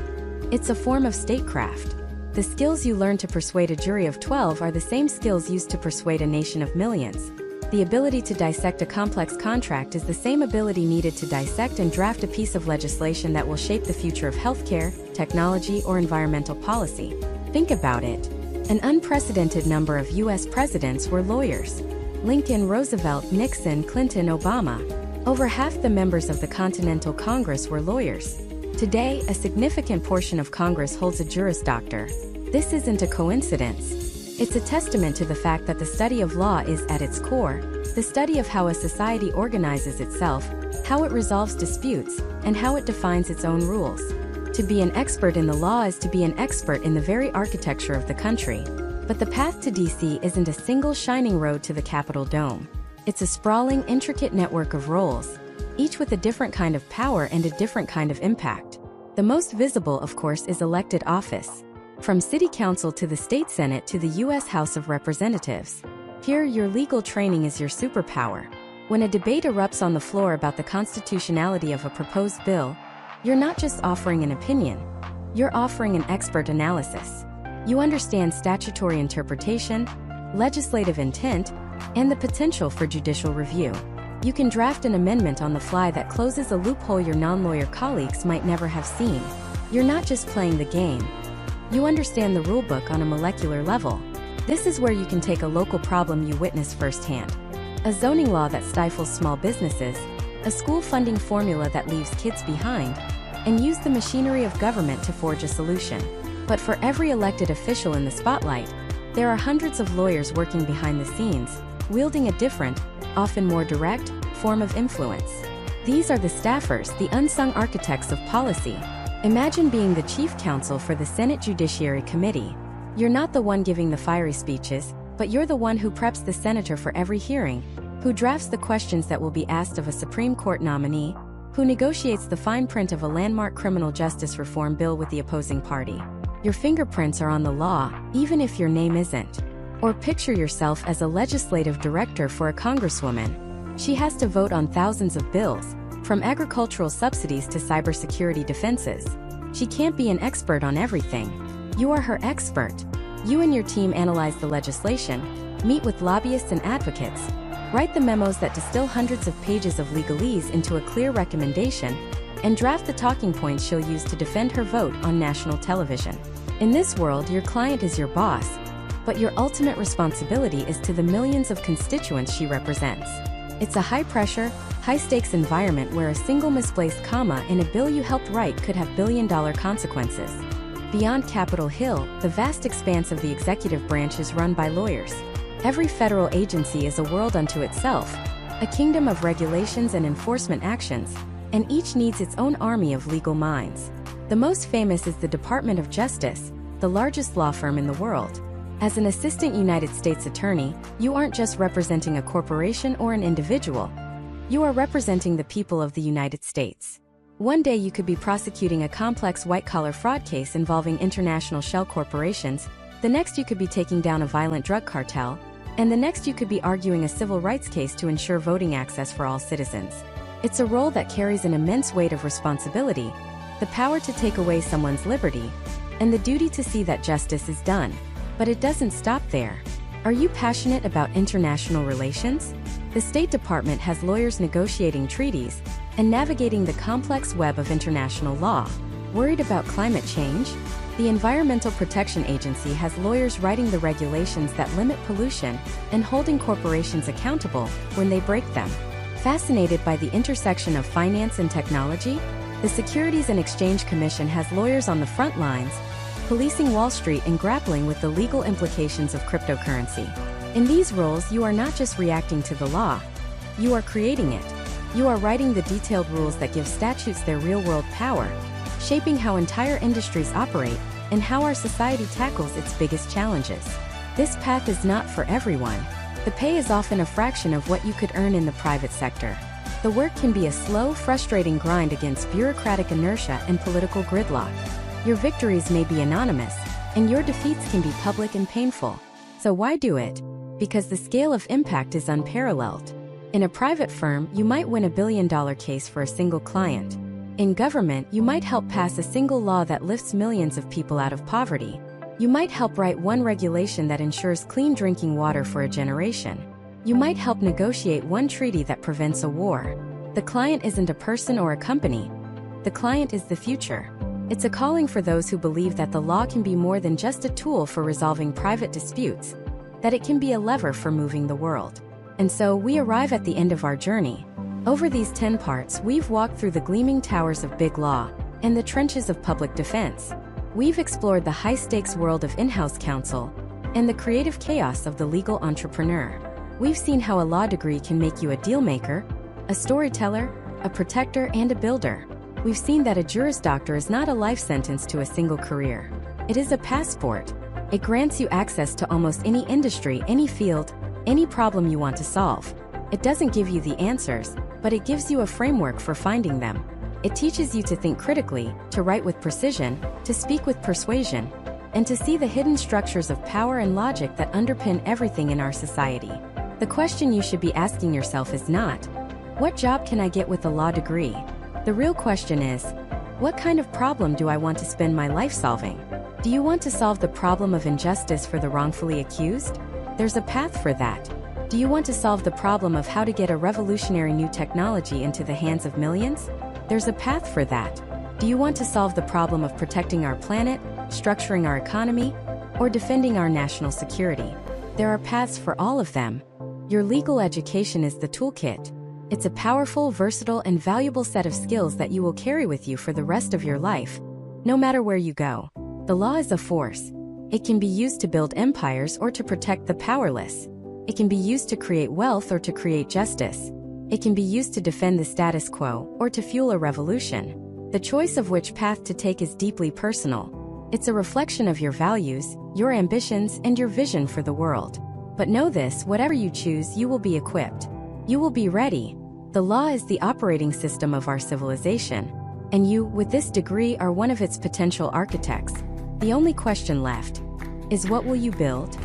It's a form of statecraft. The skills you learn to persuade a jury of 12 are the same skills used to persuade a nation of millions. The ability to dissect a complex contract is the same ability needed to dissect and draft a piece of legislation that will shape the future of healthcare, technology, or environmental policy. Think about it. An unprecedented number of U.S. presidents were lawyers. Lincoln, Roosevelt, Nixon, Clinton, Obama. Over half the members of the Continental Congress were lawyers. Today, a significant portion of Congress holds a Juris Doctor. This isn't a coincidence. It's a testament to the fact that the study of law is, at its core, the study of how a society organizes itself, how it resolves disputes, and how it defines its own rules. To be an expert in the law is to be an expert in the very architecture of the country. But the path to DC isn't a single shining road to the Capitol Dome. It's a sprawling, intricate network of roles, each with a different kind of power and a different kind of impact. The most visible, of course, is elected office. From City Council to the State Senate to the U.S. House of Representatives. Here, your legal training is your superpower. When a debate erupts on the floor about the constitutionality of a proposed bill, you're not just offering an opinion, you're offering an expert analysis. You understand statutory interpretation, legislative intent, and the potential for judicial review. You can draft an amendment on the fly that closes a loophole your non-lawyer colleagues might never have seen. You're not just playing the game. You understand the rulebook on a molecular level. This is where you can take a local problem you witness firsthand. A zoning law that stifles small businesses, a school funding formula that leaves kids behind, and use the machinery of government to forge a solution. But for every elected official in the spotlight, there are hundreds of lawyers working behind the scenes, wielding a different, often more direct, form of influence. These are the staffers, the unsung architects of policy. Imagine being the chief counsel for the Senate Judiciary Committee. You're not the one giving the fiery speeches, but you're the one who preps the senator for every hearing, who drafts the questions that will be asked of a Supreme Court nominee, who negotiates the fine print of a landmark criminal justice reform bill with the opposing party. Your fingerprints are on the law, even if your name isn't. Or picture yourself as a legislative director for a congresswoman. She has to vote on thousands of bills, from agricultural subsidies to cybersecurity defenses. She can't be an expert on everything. You are her expert. You and your team analyze the legislation, meet with lobbyists and advocates, write the memos that distill hundreds of pages of legalese into a clear recommendation, and draft the talking points she'll use to defend her vote on national television. In this world, your client is your boss, but your ultimate responsibility is to the millions of constituents she represents. It's a high-pressure, high-stakes environment where a single misplaced comma in a bill you helped write could have billion-dollar consequences. Beyond Capitol Hill, the vast expanse of the executive branch is run by lawyers. Every federal agency is a world unto itself, a kingdom of regulations and enforcement actions, and each needs its own army of legal minds. The most famous is the Department of Justice, the largest law firm in the world. As an assistant United States attorney, you aren't just representing a corporation or an individual. You are representing the people of the United States. One day you could be prosecuting a complex white-collar fraud case involving international shell corporations, the next you could be taking down a violent drug cartel, and the next you could be arguing a civil rights case to ensure voting access for all citizens. It's a role that carries an immense weight of responsibility, the power to take away someone's liberty, and the duty to see that justice is done. But it doesn't stop there. Are you passionate about international relations? The State Department has lawyers negotiating treaties and navigating the complex web of international law. Worried about climate change? The Environmental Protection Agency has lawyers writing the regulations that limit pollution and holding corporations accountable when they break them. Fascinated by the intersection of finance and technology? The Securities and Exchange Commission has lawyers on the front lines, policing Wall Street and grappling with the legal implications of cryptocurrency. In these roles, you are not just reacting to the law, you are creating it. You are writing the detailed rules that give statutes their real-world power, shaping how entire industries operate and how our society tackles its biggest challenges. This path is not for everyone. The pay is often a fraction of what you could earn in the private sector. The work can be a slow, frustrating grind against bureaucratic inertia and political gridlock. Your victories may be anonymous, and your defeats can be public and painful. So why do it? Because the scale of impact is unparalleled. In a private firm, you might win a billion-dollar case for a single client. In government, you might help pass a single law that lifts millions of people out of poverty. You might help write one regulation that ensures clean drinking water for a generation. You might help negotiate one treaty that prevents a war. The client isn't a person or a company. The client is the future. It's a calling for those who believe that the law can be more than just a tool for resolving private disputes, that it can be a lever for moving the world. And so we arrive at the end of our journey. Over these 10 parts, we've walked through the gleaming towers of big law and the trenches of public defense. We've explored the high-stakes world of in-house counsel and the creative chaos of the legal entrepreneur. We've seen how a law degree can make you a deal-maker, a storyteller, a protector, and a builder. We've seen that a Juris Doctor is not a life sentence to a single career. It is a passport. It grants you access to almost any industry, any field, any problem you want to solve. It doesn't give you the answers, but it gives you a framework for finding them. It teaches you to think critically, to write with precision, to speak with persuasion, and to see the hidden structures of power and logic that underpin everything in our society. The question you should be asking yourself is not, what job can I get with a law degree? The real question is, what kind of problem do I want to spend my life solving? Do you want to solve the problem of injustice for the wrongfully accused? There's a path for that. Do you want to solve the problem of how to get a revolutionary new technology into the hands of millions? There's a path for that. Do you want to solve the problem of protecting our planet, structuring our economy, or defending our national security? There are paths for all of them. Your legal education is the toolkit. It's a powerful, versatile, and valuable set of skills that you will carry with you for the rest of your life, no matter where you go. The law is a force. It can be used to build empires or to protect the powerless. It can be used to create wealth or to create justice. It can be used to defend the status quo or to fuel a revolution. The choice of which path to take is deeply personal. It's a reflection of your values, your ambitions, and your vision for the world. But know this, whatever you choose, you will be equipped. You will be ready. The law is the operating system of our civilization. And you, with this degree, are one of its potential architects. The only question left is, what will you build?